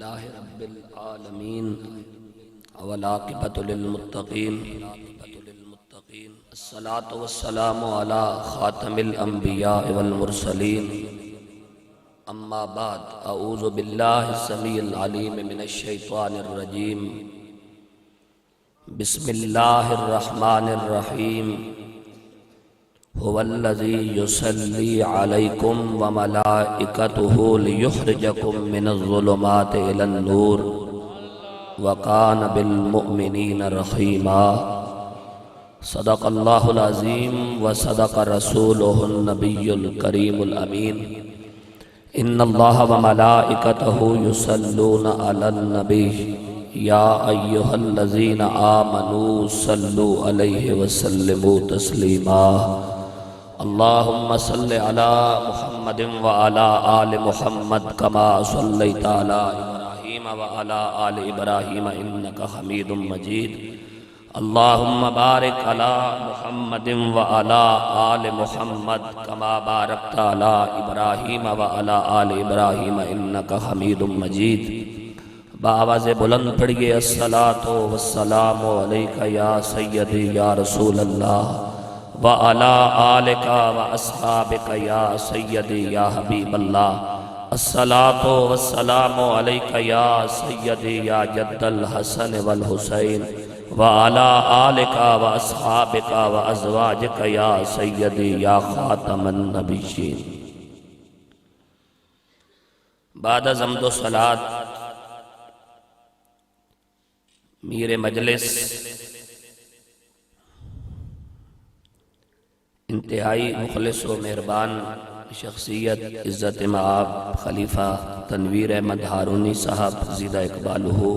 لله رب العالمين والعاقبة للمتقين الصلاة والسلام على خاتم الأنبياء والمرسلين أما بعد أعوذ بالله السميع العليم من الشيطان الرجيم بسم الله الرحمن الرحيم هو الذي يصلي عليكم وملائكته ليخرجكم من الظلمات إلى النور وكان بالمؤمنين رحيما صدق الله العظيم وصدق رسوله النبي الكريم الأمين إن الله وملائكته يصلون على النبي يا أيها الذين آمنوا صلوا عليه وسلموا تسليما اللهم صل على محمد وعلى آل محمد كما صليت على إبراهيم وعلى آل إبراهيم إنك حميد مجيد اللهم بارك على محمد وعلى آل محمد كما باركت على إبراهيم وعلى آل إبراهيم إنك حميد مجيد بآواز بلند پڑھئے الصلاة والسلام علیکہ یا سیدی یا رسول اللہ وعلا آلکہ واصحابکہ یا سیدی یا حبیب اللہ الصلاة والسلام علیکہ یا سیدی یا جد الحسن والحسین وعلا آلکہ واصحابکہ وازواجکہ یا سیدی یا خاتم النبیین بعد از حمد و صلاة میر مجلس انتہائی مخلص و مہربان شخصیت عزت مآب خلیفہ تنویر احمد ہارونی صاحب زیدہ اقبالہ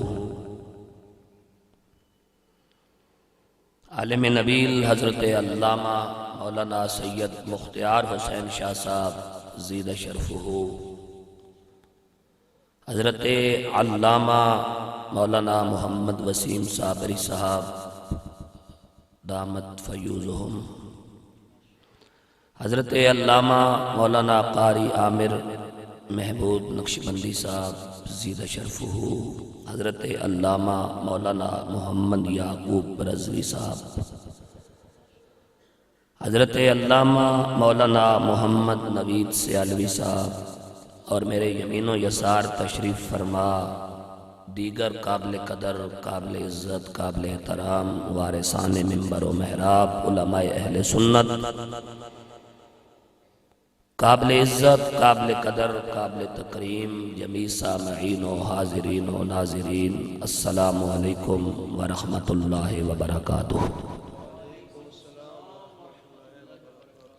عالم نبیل حضرت علامہ مولانا سید مختار حسین شاہ صاحب زیدہ شرفہ حضرت علامہ مولانا محمد وسیم صابری صاحب دامت فیوزہم حضرت علامہ مولانا قاری عامر محمود نقشبندی صاحب زیدہ شرفہ حضرت علامہ مولانا محمد یعقوب رضوی صاحب حضرت علامہ مولانا محمد نوید سیالوی صاحب اور میرے یمین و یسار تشریف فرما دیگر قابل قدر قابل عزت قابل احترام وارثان منبر و محراب علماء اہل سنت قابل عزت قابل قدر قابل تکریم جمیع سامعین و حاضرین و ناظرین السلام علیکم ورحمت اللہ وبرکاتہ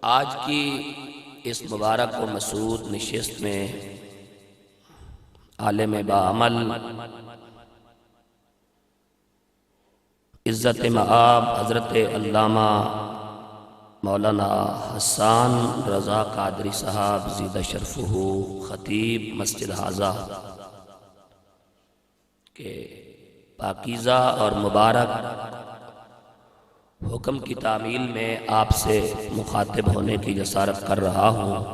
آج کی اس مبارک و مسعود نشست میں عالم باعمل عزت مآب حضرت علامہ مولانا حسان رضا قادری صاحب زیدہ شرفہ خطیب مسجد حاضہ کے پاکیزہ اور مبارک حکم کی تعمیل میں آپ سے مخاطب ہونے کی جسارت کر رہا ہوں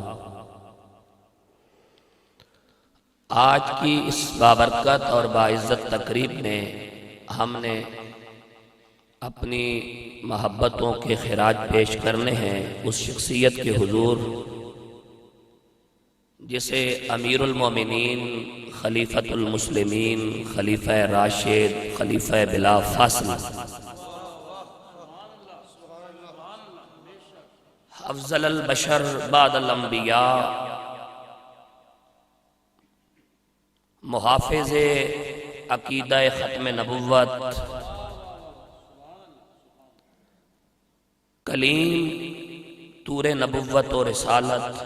آج کی اس بابرکت اور باعزت تقریب میں ہم نے اپنی محبتوں کے خراج پیش کرنے ہیں اس شخصیت کے حضور جسے امیر المومنین خلیفۃ المسلمین خلیفہ راشد خلیفہ بلا فاصلہ افضل البشر بعد الانبیاء محافظ عقیدہ ختم نبوت کلیم طور نبوت و رسالت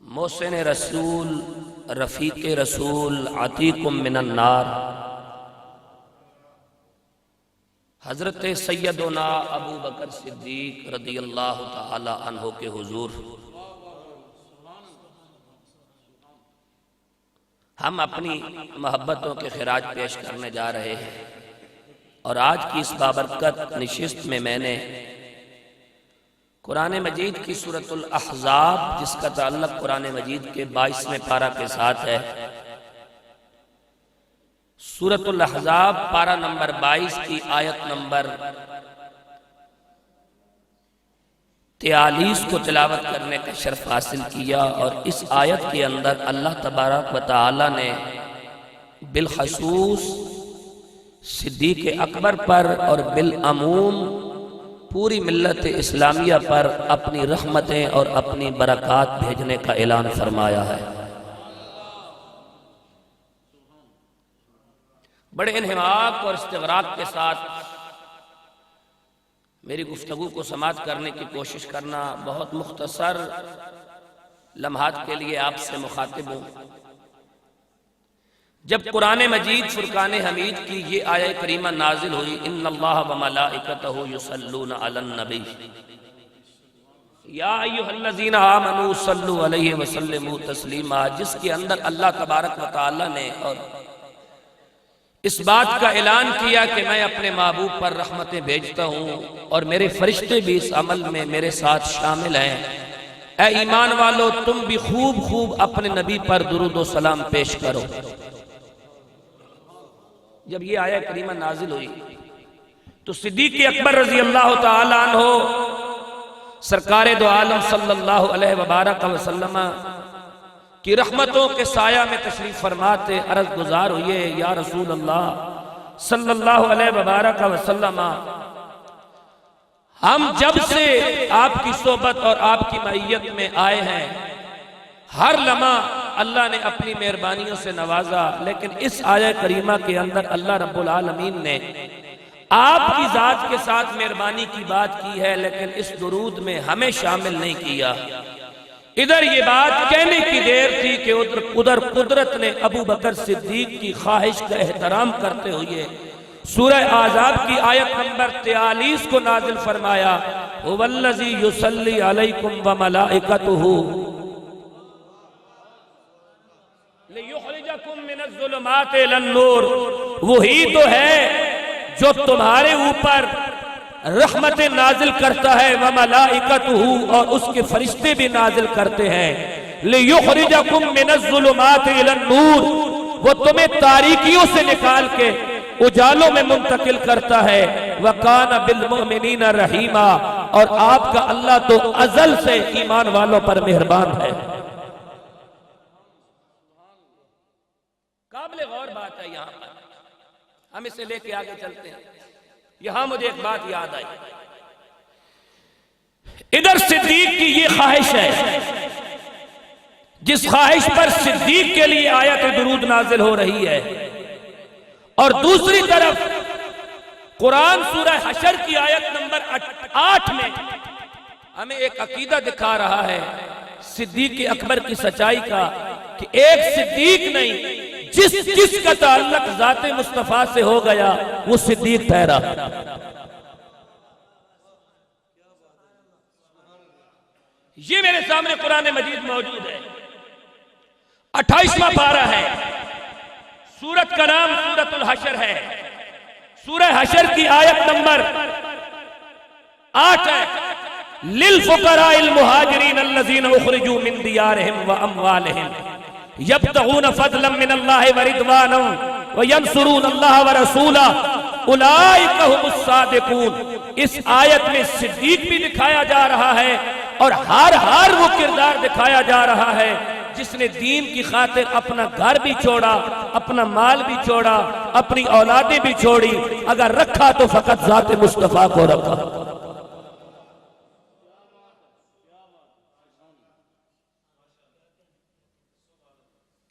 محسن رسول رفیق رسول عتیق من النار حضرت سیدنا ابو بکر صدیق رضی اللہ تعالی عنہ کے حضور ہم اپنی محبتوں کے خراج پیش کرنے جا رہے ہیں اور آج کی اس بابرکت نشست میں میں نے قرآن مجید کی سورۃ الاحزاب جس کا تعلق قرآن مجید کے 22ویں پارہ کے ساتھ ہے، سورۃ الاحزاب پارہ نمبر 22 کی آیت نمبر 43 کو تلاوت کرنے کا شرف حاصل کیا، اور اس آیت کے اندر اللہ تبارک و تعالی نے بالخصوص صدیق اکبر پر اور بالعموم پوری ملت اسلامیہ پر اپنی رحمتیں اور اپنی برکات بھیجنے کا اعلان فرمایا ہے۔ بڑے انہماک اور استغراق کے ساتھ میری گفتگو کو سماعت کرنے کی کوشش کرنا، بہت مختصر لمحات کے لیے آپ سے مخاطب ہوں۔ جب قرآن مجید فرقان حمید کی یہ آیہ کریمہ نازل ہوئی، ان اللہ وملائکتہ یصلون علی النبی یا ایھا الذین آمنوا صلوا علیہ وسلموا تسلیما، جس کے اندر اللہ تبارک و تعالی نے اور اس بات کا اعلان کیا کہ میں اپنے محبوب پر رحمتیں بھیجتا ہوں اور میرے فرشتے بھی اس عمل میں میرے ساتھ شامل ہیں۔ اے ایمان والو، تم بھی خوب خوب اپنے نبی پر درود و سلام پیش کرو۔ جب یہ آیہ کریمہ نازل ہوئی تو صدیق اکبر رضی اللہ تعالی عنہ سرکار دو عالم صلی اللہ علیہ وبارک وسلم کی رحمتوں کے سایہ میں تشریف فرماتے عرض گزار ہوئے، یا رسول اللہ صلی اللہ علیہ وبارک وسلم، ہم جب سے آپ کی صحبت اور آپ کی معیت میں آئے ہیں، ہر لمحہ اللہ نے اپنی مہربانیوں سے نوازا، لیکن اس آیہ کریمہ کے اندر اللہ رب العالمین نے آپ کی ذات کے ساتھ مہربانی کی بات کی ہے، لیکن اس درود میں ہمیں شامل نہیں کیا۔ ادھر یہ بات کہنے کی دیر تھی کہ ادھر قدرت نے ابو بکر صدیق کی خواہش کا احترام کرتے ہوئے سورہ احزاب کی آیت نمبر 43 کو نازل فرمایا، هو الذی یصلی علیکم وملائکتہ لِيُخْرِجَكُم مِّنَ الظُّلُمَاتِ إِلَى النُّورِ، وہی تو ہے جو تمہارے اوپر رحمتیں نازل کرتا ہے، وَمَلَائِكَتُهُ، اور اس کے فرشتے بھی نازل کرتے ہیں، لِيُخْرِجَكُم مِّنَ الظُّلُمَاتِ إِلَى النُّورِ، وہ تمہیں تاریکیوں سے نکال کے اجالوں میں منتقل کرتا ہے، وَكَانَ بِالْمُؤْمِنِينَ رَحِيمًا، اور آپ کا اللہ تو ازل سے ایمان والوں پر مہربان ہے۔ قابل غور بات ہے، یہاں پر ہم اسے لے کے آگے چلتے ہیں۔ یہاں مجھے ایک بات یاد آئی، ادھر صدیق کی یہ خواہش ہے جس خواہش پر صدیق کے لیے آیت درود نازل ہو رہی ہے، اور دوسری طرف قرآن سورہ حشر کی آیت نمبر 8 میں ہمیں ایک عقیدہ دکھا رہا ہے صدیق اکبر کی سچائی کا، کہ ایک صدیق نہیں، جس کا تعلق ذات مصطفیٰ سے ہو گیا وہ صدیق ٹھہرا۔ یہ میرے سامنے قرآن مجید موجود ہے، 28واں پارہ ہے، سورت کا نام سورۃ الحشر ہے، سورہ حشر کی آیت نمبر 8 ہے، لِلْفُقَرَاءِ الْمُهَاجِرِينَ الَّذِينَ اُخْرِجُوا مِن دِيَارِهِمْ وَأَمْوَالِهِمْ يَبْتَغُونَ فَضْلًا مِّنَ اللَّهِ وَرِضْوَانًا وَيَنْصُرُونَ اللَّهَ وَرَسُولَهُ أُولَئِكَ هُمُ الصَّادِقُونَ۔ اس آیت میں صدیق بھی دکھایا جا رہا ہے، اور ہر وہ کردار دکھایا جا رہا ہے جس نے دین کی خاطر اپنا گھر بھی چھوڑا، اپنا مال بھی چھوڑا، اپنی اولادیں بھی چھوڑی، اگر رکھا تو فقط ذات مصطفیٰ کو رکھا۔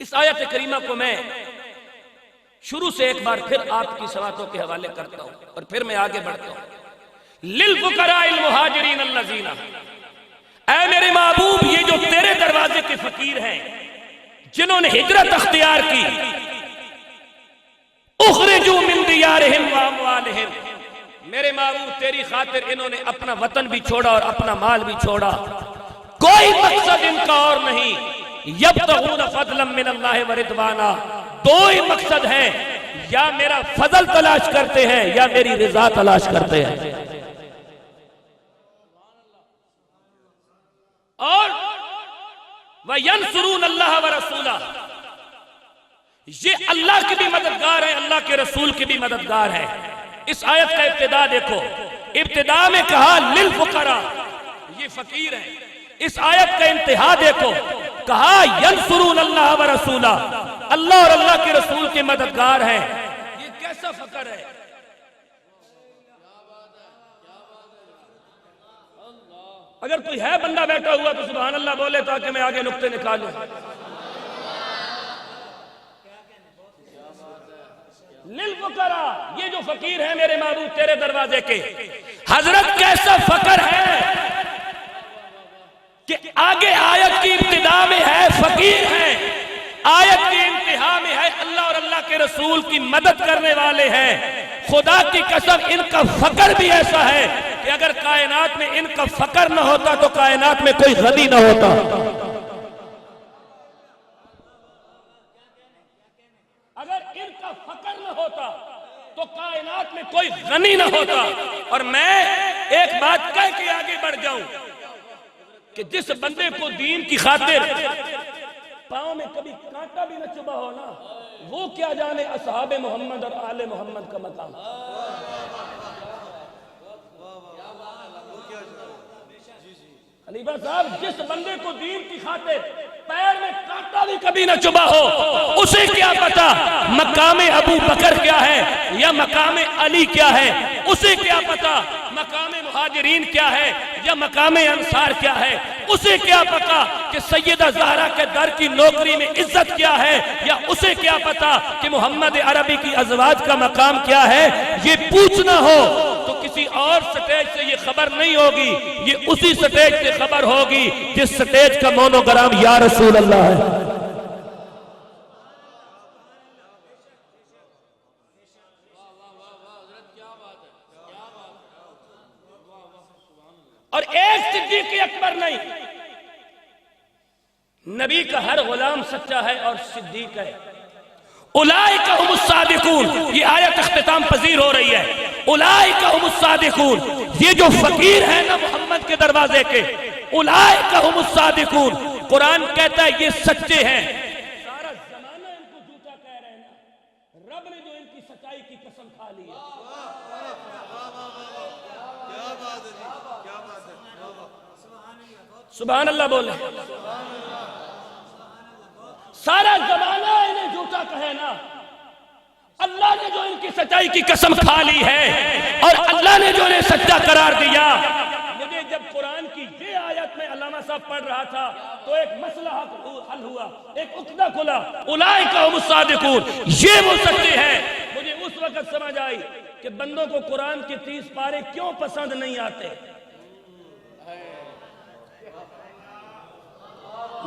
اس آیت کریمہ کو میں شروع سے ایک بار پھر آپ کی سماعتوں کے حوالے کرتا ہوں، اور پھر میں آگے بڑھتا ہوں۔ لِلْفُقَرَاءِ الْمُهَاجِرِينَ الَّذِينَ، اے میرے محبوب، یہ جو تیرے دروازے کے فقیر ہیں جنہوں نے ہجرت اختیار کی، اخرجوا من دیارہم واموالہم، میرے محبوب تیری خاطر انہوں نے اپنا وطن بھی چھوڑا اور اپنا مال بھی چھوڑا، کوئی مقصد ان کا اور نہیں، یبتغون فضلا من اللہ ورضوانا، دو ہی مقصد ہے، یا میرا فضل تلاش کرتے ہیں یا میری رضا تلاش کرتے ہیں۔ اور وَيَنْصُرُونَ اللَّهَ وَرَسُولَهُ، یہ اللہ کی بھی مددگار ہے، اللہ کے رسول کی بھی مددگار ہے۔ اس آیت کا ابتدا دیکھو، ابتدا میں کہا للفقراء، یہ فقیر ہیں۔ اس آیت کا انتہا دیکھو، کہا ینصرون اللہ ورسولہ، اللہ اور اللہ کے رسول کے مددگار ہیں۔ یہ کیسا فقر ہے؟ اگر کوئی ہے بندہ بیٹھا ہوا تو سبحان اللہ بولے تاکہ میں آگے نقطے نکالوں۔ للفقراء، یہ جو فقیر ہیں میرے معبود تیرے دروازے کے، حضرت کیسا فقر ہے کہ آگے آیت کی ابتدا میں ہے فقیر ہیں، آیت کی انتہا میں ہے اللہ اور اللہ کے رسول کی مدد کرنے والے ہیں۔ خدا کی قسم ان کا فقر بھی ایسا ہے کہ اگر کائنات میں ان کا فقر نہ ہوتا تو کائنات میں کوئی غنی نہ ہوتا۔ اگر ان کا فقر نہ ہوتا تو کائنات میں کوئی غنی نہ ہوتا۔ اور میں ایک بات کہہ کے آگے بڑھ جاؤں کہ جس بندے کو دین کی خاطر پاؤں میں کبھی کانٹا بھی نہ چبھا ہو نا، وہ کیا جانے اصحاب محمد اور آل محمد کا مقام۔ خلیفہ صاحب، جس بندے کو دین کی خاطر پیر میں کانٹا بھی کبھی نہ چبھا ہو، اسے کیا پتا مقام ابو بکر کیا ہے یا مقام علی کیا ہے، اسے کیا پتا مقام مہاجرین کیا ہے یا مقام انصار کیا ہے، اسے کیا پتا کہ سیدہ زہرا کے در کی نوکری میں عزت کیا ہے، یا اسے کیا پتا کہ محمد عربی کی ازواج کا مقام کیا ہے۔ یہ پوچھنا ہو تو کسی اور سٹیج سے یہ خبر نہیں ہوگی، یہ اسی سٹیج سے خبر ہوگی جس سٹیج کا مونوگرام یا رسول اللہ ہے۔ اور ایک صدیق اکبر نہیں، نبی کا ہر غلام سچا ہے اور صدیق ہے۔ اولئک هم الصادقون، یہ آیت اختتام پذیر ہو رہی ہے۔ اولئک هم الصادقون، یہ جو فقیر ہیں نا محمد کے دروازے کے، اولئک هم الصادقون، قرآن کہتا ہے یہ سچے ہیں۔ سارا زمانہ ان کو جھوٹا کہہ رہے ہیں، رب نے جو ان کی سچائی کی قسم کھا لی ہے۔ سبحان اللہ بولے۔ سارا زمانہ انہیں جھوٹا کہے نا، اللہ نے جو ان کی سچائی کی قسم کھا لی ہے اور اللہ نے جو انہیں سچا قرار دیا۔ مجھے جب قرآن کی یہ آیت میں علامہ صاحب پڑھ رہا تھا تو ایک مسئلہ حل ہوا، ایک عقدہ کھلا، اولئک هم الصادقون، یہ وہ سچے ہیں۔ مجھے اس وقت سمجھ آئی کہ بندوں کو قرآن کے 30 پارے کیوں پسند نہیں آتے۔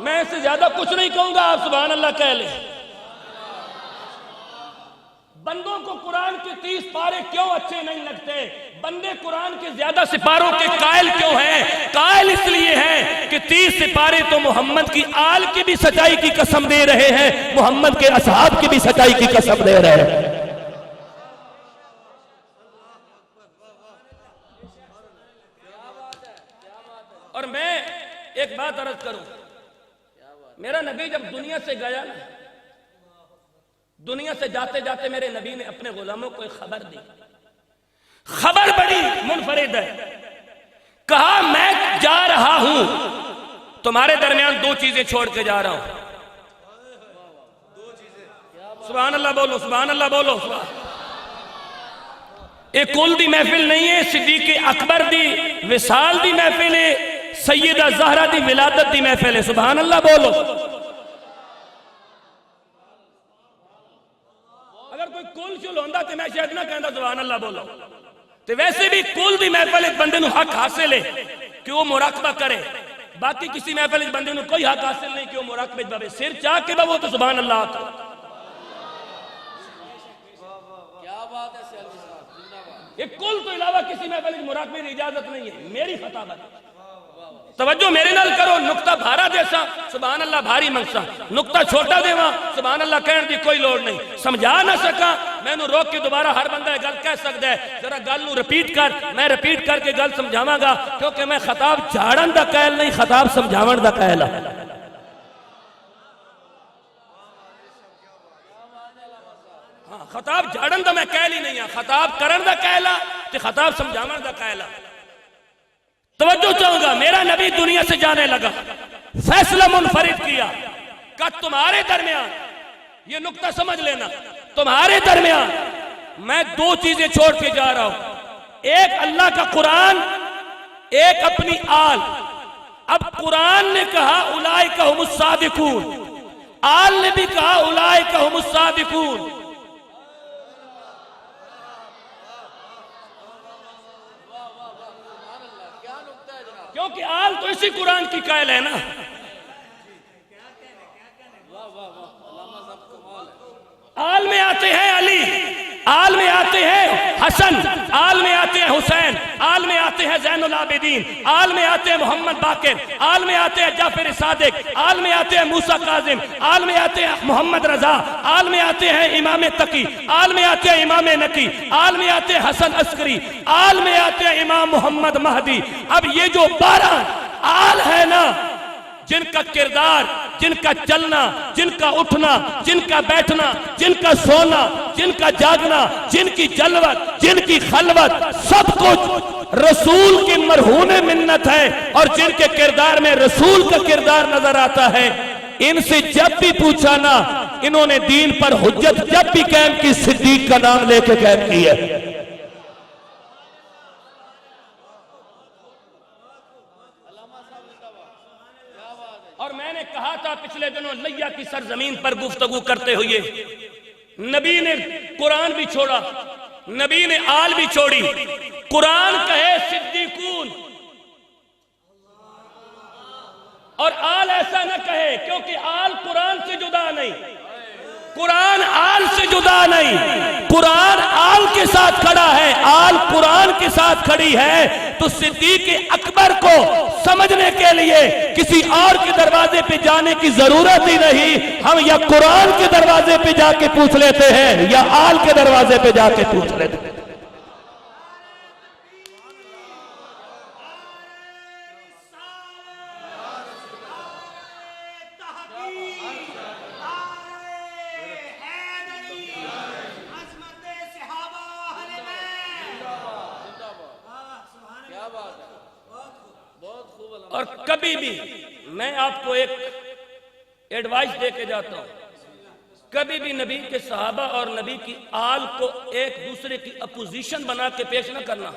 میں اس سے زیادہ کچھ نہیں کہوں گا، آپ سبحان اللہ کہہ لیں۔ بندوں کو قرآن کے 30 پارے کیوں اچھے نہیں لگتے؟ بندے قرآن کے زیادہ سپاروں کے قائل کیوں ہیں؟ قائل اس لیے ہیں کہ 30 سپارے تو محمد کی آل کی بھی سچائی کی قسم دے رہے ہیں، محمد کے اصحاب کی بھی سچائی کی قسم دے رہے ہیں۔ اور میں ایک بات عرض کروں، میرا نبی جب دنیا سے گیا نا، دنیا سے جاتے جاتے میرے نبی نے اپنے غلاموں کو ایک خبر دی، خبر بڑی منفرد ہے۔ کہا میں جا رہا ہوں، تمہارے درمیان 2 چیزیں چھوڑ کے جا رہا ہوں۔ سبحان اللہ بولو، سبحان اللہ بولو۔ ایک کل دی محفل نہیں ہے، صدیق اکبر دی وصال دی محفل ہے، سیدہ زہرا دی ولادت دی محفل ہے۔ سبحان اللہ بولو۔ اگر کوئی کل شل ہوندہ تو میں شاید نہ کہندہ سبحان اللہ بولو۔ تو ویسے بھی کل دی محفل ایک بندے نو حق حاصل ہے کہ وہ مراقبہ کرے، باقی کسی محفل ایک بندے نو کوئی حق حاصل نہیں کہ وہ مراقبہ بابے سر چاہ کے وہ تو سبحان اللہ آتا۔ ایک کل تو علاوہ کسی محفل ایک مراقبہ کی اجازت نہیں ہے، میری خطابت۔ توجہ میرے نال کرو، نقطہ بھارا دیسا سبحان اللہ بھاری منگسا، نقطہ چھوٹا دیوا سبحان اللہ کہنے دی کوئی لوڑ نہیں، سمجھا نہ سکا میں نو روک کے دوبارہ ہر بندہ گل کہہ سکتا ہے ذرا گل نو رپیٹ کر، میں رپیٹ کر کے گل سمجھاواں گا، کیونکہ میں خطاب جھاڑن دا قائل نہیں، خطاب سمجھاون دا قائل ہاں۔ خطاب جھاڑن دا میں قائل ہی نہیں ہاں، خطاب کرن دا قائل ہاں تے خطاب سمجھاون دا قائل ہاں۔ توجہ چاہوں گا، میرا نبی دنیا سے جانے لگا، فیصلہ منفرد کیا کہ تمہارے درمیان، یہ نکتہ سمجھ لینا، تمہارے درمیان میں دو چیزیں چھوڑ کے جا رہا ہوں، ایک اللہ کا قرآن، ایک اپنی آل۔ اب قرآن نے کہا اولئک ھم الصادقون، آل نے بھی کہا اولئک ھم الصادقون۔ کیونکہ آل تو اسی قرآن کی قائل ہے نا۔ آل میں آتے ہیں علی، آل میں آتے ہیں حسن، آل میں آتے ہیں حسین، آل میں آتے ہیں زین العابدین، آل میں آتے ہیں محمد باقر، آل میں آتے ہیں جعفر صادق، آل میں آتے ہیں موسیٰ کاظم، آل میں آتے ہیں محمد رضا، آل میں آتے ہیں امام تقی، آل میں آتے ہیں امام نقی، آل میں آتے ہیں حسن عسکری، آل میں آتے ہیں امام محمد مہدی۔ اب یہ جو 12 آل ہے نا، جن کا کردار، جن کا چلنا، جن کا اٹھنا، جن کا بیٹھنا، جن کا سونا، جن کا جاگنا، جن کی جلوت، جن کی خلوت، سب کچھ رسول کی مرہون منت ہے، اور جن کے کردار میں رسول کا کردار نظر آتا ہے۔ ان سے جب بھی پوچھا نا، انہوں نے دین پر حجت جب بھی قائم کی، صدیق کا نام لے کے قائم کی ہے۔ اور میں نے کہا تھا پچھلے دنوں لیا کی سرزمین پر گفتگو کرتے ہوئے، نبی نے قرآن بھی چھوڑا، نبی نے آل بھی چھوڑی۔ قرآن کہے صدیقون، اور آل ایسا نہ کہے، کیونکہ آل قرآن سے جدا نہیں، قرآن آل سے جدا نہیں، قرآن آل کے ساتھ کھڑا ہے، آل قرآن کے ساتھ کھڑی ہے۔ تو صدیق اکبر کو سمجھنے کے لیے کسی اور کے دروازے پہ جانے کی ضرورت ہی نہیں، ہم یا قرآن کے دروازے پہ جا کے پوچھ لیتے ہیں یا آل کے دروازے پہ جا کے پوچھ لیتے ہیں۔ اور کبھی بھی میں آپ کو ایک ایڈوائس دے کے جاتا ہوں، کبھی بھی نبی کے صحابہ اور نبی کی آل کو ایک دوسرے کی اپوزیشن بنا کے پیش نہ کرنا۔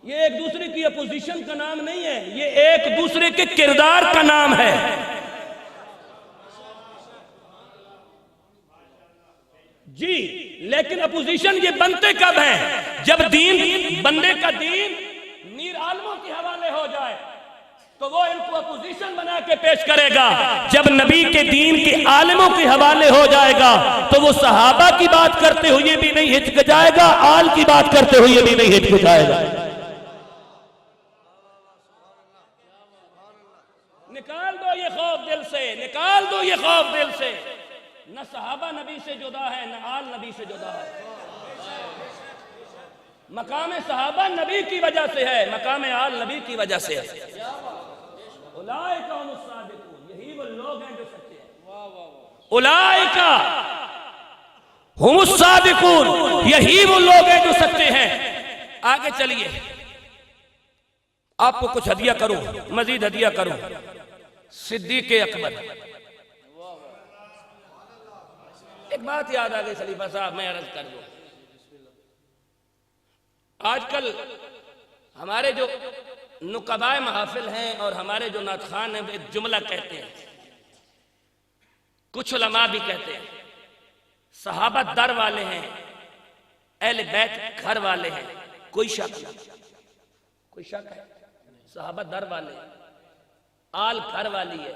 یہ ایک دوسرے کی اپوزیشن کا نام نہیں ہے، یہ ایک دوسرے کے کردار کا نام ہے۔ جی لیکن اپوزیشن یہ بنتے کب ہیں؟ جب دین، بندے کا دین میر عالموں کے حوالے ہو جائے تو وہ ان کو اپوزیشن بنا کے پیش کرے گا، جب نبی کے دین کے عالموں کے حوالے ہو جائے گا تو وہ صحابہ کی بات کرتے ہوئے بھی نہیں ہچکچائے گا، آل کی بات کرتے ہوئے بھی نہیں ہچکچائے گا۔ نکال دو یہ خوف دل سے، نکال دو یہ خوف دل سے۔ نہ صحابہ نبی سے جدا ہے، نہ آل نبی سے جدا ہے۔ مقام صحابہ نبی کی وجہ سے ہے، مقام آل نبی کی وجہ سے ہے۔ اولئک ھم الصادقون، یہی وہ لوگ ہیں جو سچے ہیں۔ اولئک ھم الصادقون، یہی وہ لوگ ہیں جو سچے ہیں۔ آگے چلیے، آپ کو کچھ ہدیہ کروں، مزید ہدیہ کروں۔ صدیق اکبر، ایک بات یاد آ گئی خلیفہ صاحب، میں عرض کر دوں۔ آج کل ہمارے جو نقبائے محافل ہیں اور ہمارے جو نعت خوان ہیں وہ ایک جملہ کہتے ہیں، کچھ علماء بھی کہتے ہیں صحابہ در والے ہیں، اہل بیت گھر والے ہیں۔ کوئی شک نہیں، کوئی شک ہے؟ صحابہ در والے ہیں، آل گھر والی ہے،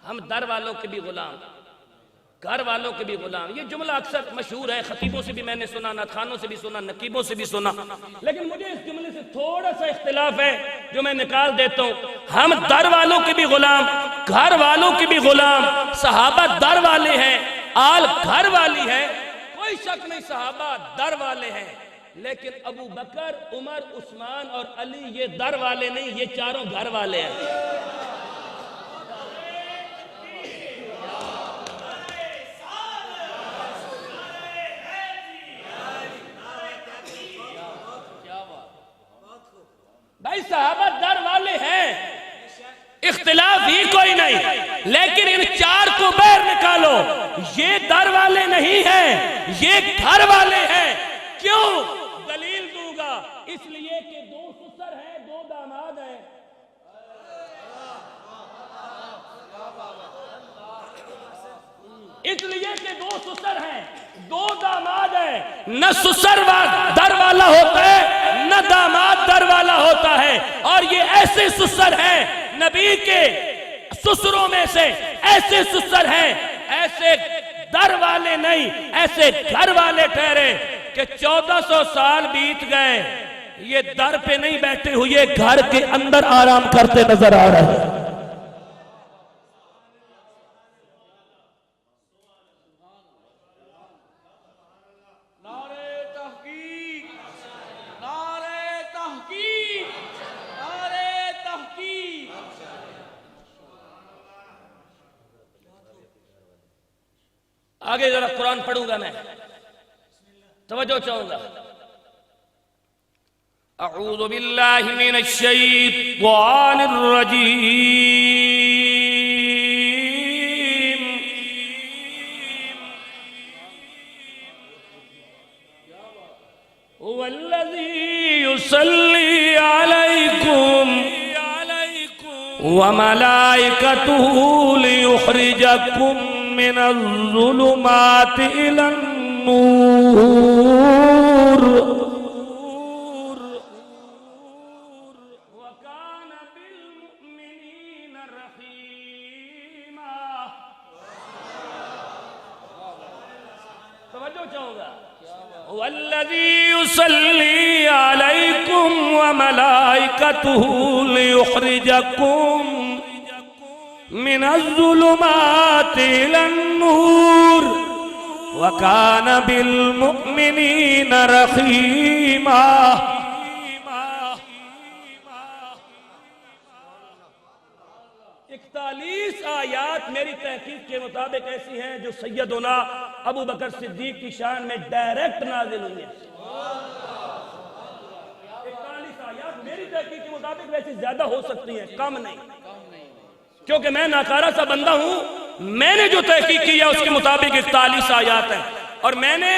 ہم در والوں کے بھی غلام، گھر والوں کے بھی غلام. یہ جملہ اکثر مشہور ہے، خطیبوں سے بھی میں نے سنا، نعت خوانوں سے بھی سنا، نقیبوں سے بھی سنا، لیکن مجھے اس جملے سے تھوڑا سا اختلاف ہے جو میں نکال دیتا ہوں. ہم در والوں کے بھی غلام، گھر والوں کے بھی غلام. صحابہ در والے ہیں، آل گھر والی ہے، کوئی شک نہیں صحابہ در والے ہیں، لیکن ابو بکر، عمر، عثمان اور علی یہ در والے نہیں، یہ چاروں گھر والے ہیں. بھائی صحابہ در والے ہیں، اختلاف ہی کوئی نہیں، لیکن ان چار کو باہر نکالو. یہ در والے نہیں ہیں، یہ گھر والے ہیں. کیوں؟ دلیل دوں گا. اس لیے کہ دو سسر ہیں، دو داماد ہیں. اس لیے کہ دو سسر ہیں، دو داماد ہیں. نہ سسر در والا ہوتا ہے، نہ داماد در والا ہوتا ہے. اور یہ ایسے سسر ہیں، نبی کے سسروں میں سے ایسے سسر ہیں، ایسے در والے نہیں، ایسے گھر والے ٹھہرے کہ 1400 سال بیت گئے، یہ در پہ نہیں بیٹھے ہوئے، گھر کے اندر آرام کرتے نظر آ رہے ہیں. آگے ذرا قرآن پڑھوں گا میں، توجہ چاہوں گا. اعوذ باللہ من الشیطان الرجیم. هو الذی یصلی علیکم وملائکتہ لیخرجکم من الظلمات الى النور وكان بالمؤمنين رحيما. توجہ چاہوں گا. هو الذي يصلي عليكم وملائكته ليخرجكم من الظلمات إلى النور وكان بالمؤمنين رحيما. 41 آیات میری تحقیق کے مطابق ایسی ہیں جو سیدنا ابو بکر صدیق کی شان میں ڈائریکٹ نازل ہوئی ہیں. 41 آیات میری تحقیق کے مطابق ویسے زیادہ ہو سکتی ہیں، کم نہیں، کیونکہ میں ناکارہ سا بندہ ہوں. میں نے جو تحقیق کی ہے اس کے مطابق 41 آیات ہیں. اور میں نے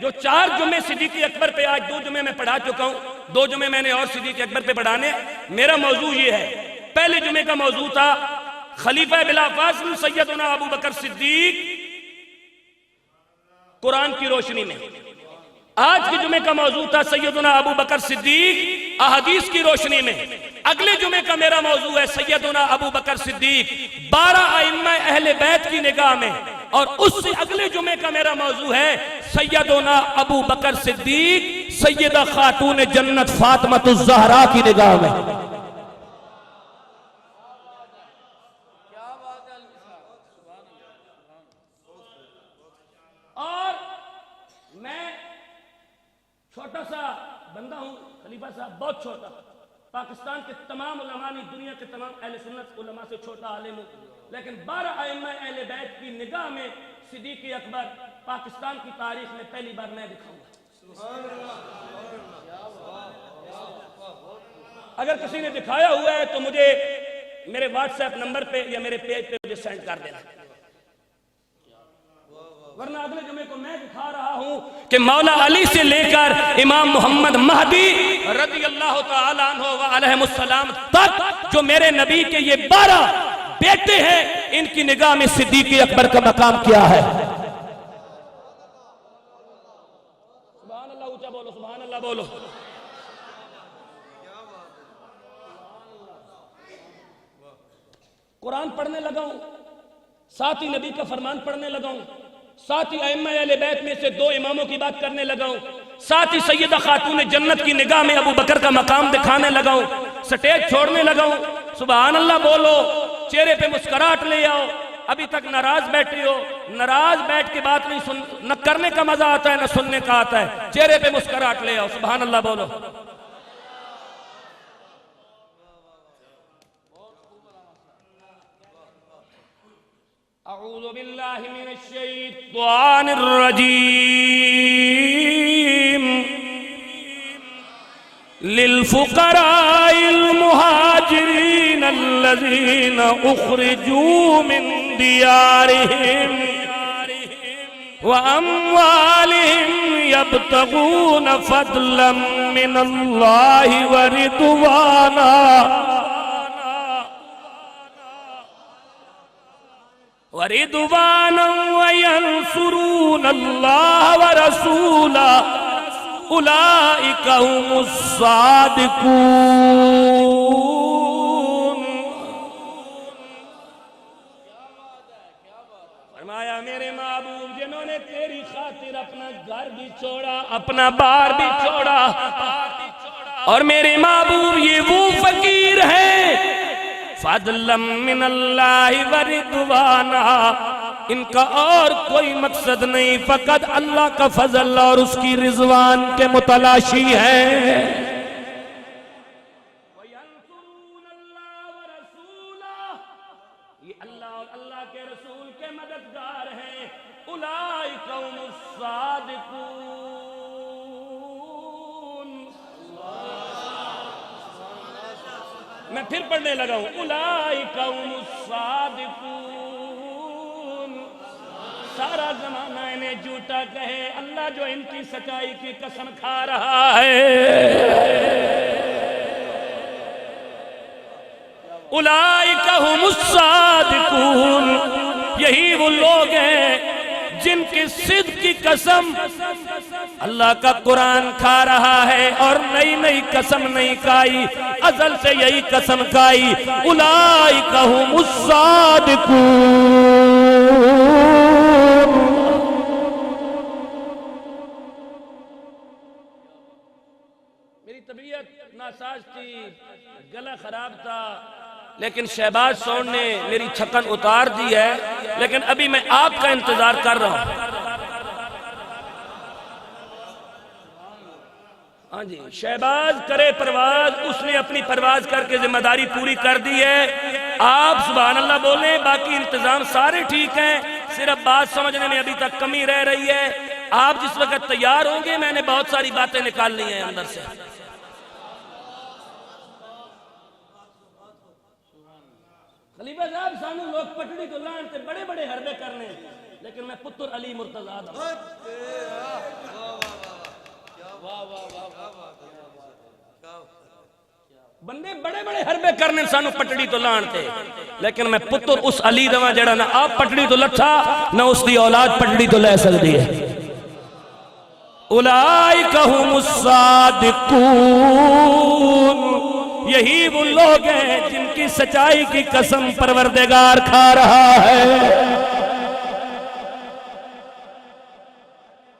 جو 4 جمعے صدیق اکبر پہ، آج 2 جمعے میں پڑھا چکا ہوں، 2 جمعے میں نے اور صدیق اکبر پہ پڑھانے. میرا موضوع یہ ہے، پہلے جمعے کا موضوع تھا خلیفہ بلا فاصل سیدنا ابو بکر صدیق قرآن کی روشنی میں. آج کے جمعے کا موضوع تھا سیدنا ابو بکر صدیق احادیث کی روشنی میں. اگلے جمعے کا میرا موضوع ہے سیدنا ابو بکر صدیق 12 ائمہ اہل بیت کی نگاہ میں. اور اس سے اگلے جمعے کا میرا موضوع ہے سیدنا ابو بکر صدیق سیدہ خاتون جنت فاطمہ الزہرا کی نگاہ میں. اور میں چھوٹا سا بندہ ہوں، خلیفہ صاحب بہت چھوٹا، پاکستان کے تمام علماء نے، دنیا کے تمام اہل سنت علماء سے چھوٹا عالم ہوں، لیکن 12 ائمہ اہل بیت کی نگاہ میں صدیق اکبر پاکستان کی تاریخ میں پہلی بار میں دکھاؤں گا. اگر کسی نے دکھایا ہوا ہے تو مجھے میرے واٹس ایپ نمبر پہ یا میرے پیج پہ مجھے سینڈ کر دینا، ورنہ اگلے جمعے کو میں دکھا رہا ہوں کہ مولا علی سے لے کر امام محمد مہدی رضی اللہ تعالیٰ عنہ وعلیہم السلام تک جو میرے نبی کے یہ 12 بیٹے ہیں، ان کی نگاہ میں صدیق اکبر کا مقام کیا ہے. سبحان اللہ، اونچا بولو، سبحان اللہ بولو. قرآن پڑھنے لگا ہوں ساتھ ہی نبی کا فرمان پڑھنے لگا ہوں، ساتھ ہی ائمہ اہل بیت میں سے 2 اماموں کی بات کرنے لگا ہوں، ساتھ ہی سیدہ خاتون جنت کی نگاہ میں ابو بکر کا مقام دکھانے لگا ہوں، سٹیج چھوڑنے لگا ہوں۔ سبحان اللہ بولو، چہرے پہ مسکراہٹ لے آؤ۔ ابھی تک ناراض بیٹھے ہو، ناراض بیٹھ کے بات نہیں نہ کرنے کا مزہ آتا ہے نہ سننے کا آتا ہے، چہرے پہ مسکراہٹ لے آؤ۔ سبحان اللہ بولو۔ اعوذ باللہ من الشیطان الرجیم للفقراء المہاجرین الذین اخرجوا من دیارہم واموالہم یبتغون فضلا من اللہ ورضوانا وَرِضْوَانًا وَيَنْصُرُونَ اللَّهَ وَرَسُولَهُ أُولَئِكَ هُمُ الصَّادِقُونَ۔ فرمایا میرے محبوب جنہوں نے تیری خاطر اپنا گھر بھی چھوڑا، اپنا بار بھی چھوڑا، اور میرے محبوب یہ وہ فقیر ہیں فضلا من اللہ ورضوانا، ان کا اور کوئی مقصد نہیں، فقط اللہ کا فضل اور اس کی رضوان کے متلاشی ہیں۔ وَيَنْصُرُونَ اللَّهَ وَرَسُولَهُ، یہ اللہ اور اللہ کے رسول کے مددگار ہیں۔ أُولَئِكَ هُمُ الصَّادِقُونَ۔ میں پھر پڑھنے لگا ہوں، اولئک هم الصادقون۔ سارا زمانہ انہیں جھوٹا کہے، اللہ جو ان کی سچائی کی قسم کھا رہا ہے۔ اولئک هم الصادقون، یہی وہ لوگ ہیں جن کی صدق کی قسم اللہ کا قرآن کھا رہا ہے، اور نئی نئی قسم نہیں کھائی، ازل سے یہی قسم کھائی، اولئک هم الصادقون۔ میری طبیعت ناساز تھی، گلا خراب تھا، لیکن شہباز سون نے میری چھکن اتار دی ہے، لیکن ابھی میں آپ کا انتظار کر رہا ہوں۔ ہاں جی، شہباز کرے پرواز، اس نے اپنی پرواز کر کے ذمہ داری پوری کر دی ہے۔ آپ سبحان اللہ بولیں، باقی انتظام سارے ٹھیک ہیں، صرف بات سمجھنے میں ابھی تک کمی رہ رہی ہے۔ آپ جس وقت تیار ہوں گے، میں نے بہت ساری باتیں نکال لی ہیں اندر سے۔ خلیفہ صاحب سانو لوگ پٹڑی کو لان تے بڑے بڑے حربے کرنے، لیکن میں پتر علی مرتضیٰ دا بندے بڑے بڑے حربے کرنے سانو پٹڑی تو لان تے، لیکن میں پتر اس علی دوا جڑا نہ آپ پٹڑی تو لٹھا نہ اس دی اولاد پٹڑی تو لے سکتی ہے۔ اولئک هم الصادقون، یہی وہ لوگ ہیں جن کی سچائی کی قسم پروردگار کھا رہا ہے۔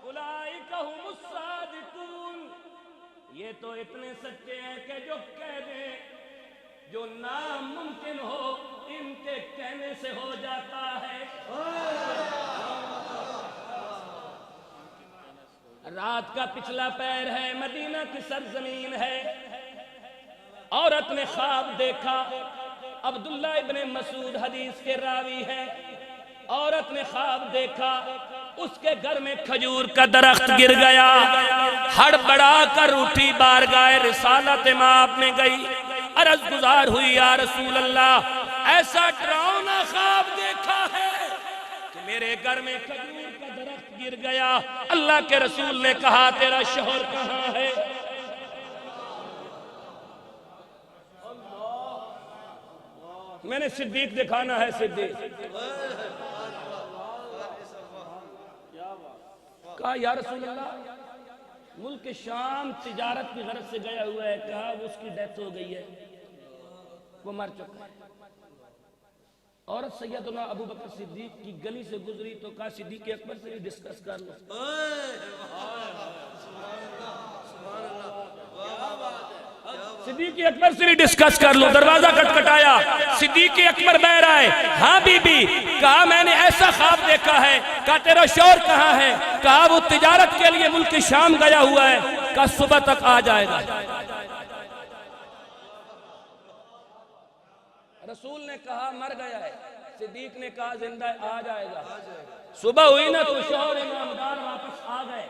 اولئک هم الصادقون، یہ تو اتنے سچے ہیں کہ جو کہہ دیں، جو ناممکن ہو ان کے کہنے سے ہو جاتا ہے۔ رات کا پچھلا پیر ہے، مدینہ کی سرزمین ہے، عورت نے خواب دیکھا، عبداللہ ابن مسعود حدیث کے راوی ہے، عورت نے خواب دیکھا، اس کے گھر میں کھجور کا درخت گر گیا، ہڑبڑا کر اٹھی، بارگاہ رسالت مآب میں گئی، عرض گزار ہوئی، یا رسول اللہ ایسا ڈراؤنا خواب دیکھا ہے کہ میرے گھر میں کھجور کا درخت گر گیا۔ اللہ کے رسول نے کہا تیرا شوہر کہاں ہے؟ میں نے صدیق دکھانا ہے، صدیق کہا یا رسول اللہ ملک شام تجارت کی غرض سے گیا ہوا ہے، کہا اس کی ڈیتھ ہو گئی ہے، وہ مر چکا ہے۔ عورت سیدنا ابو بکر صدیق کی گلی سے گزری تو کہا صدیق اکبر سے بھی ڈسکس کر لو. صدیق اکبر سے بھی ڈسکس کر لو. دروازہ کھٹکھٹایا, صدیق اکبر باہر آئے. ہاں بی بی. کہا میں نے ایسا خواب دیکھا ہے. کہا تیرا شوہر کہاں ہے؟ کہا وہ تجارت کے لیے ملک شام گیا ہوا ہے. کہا صبح تک آ جائے گا. رسول نے کہا مر گیا ہے. صدیق نے کہا زندہ ہے, آ جائے گا. صبح ہوئی نا تو شوہر امامدار واپس آ گئے.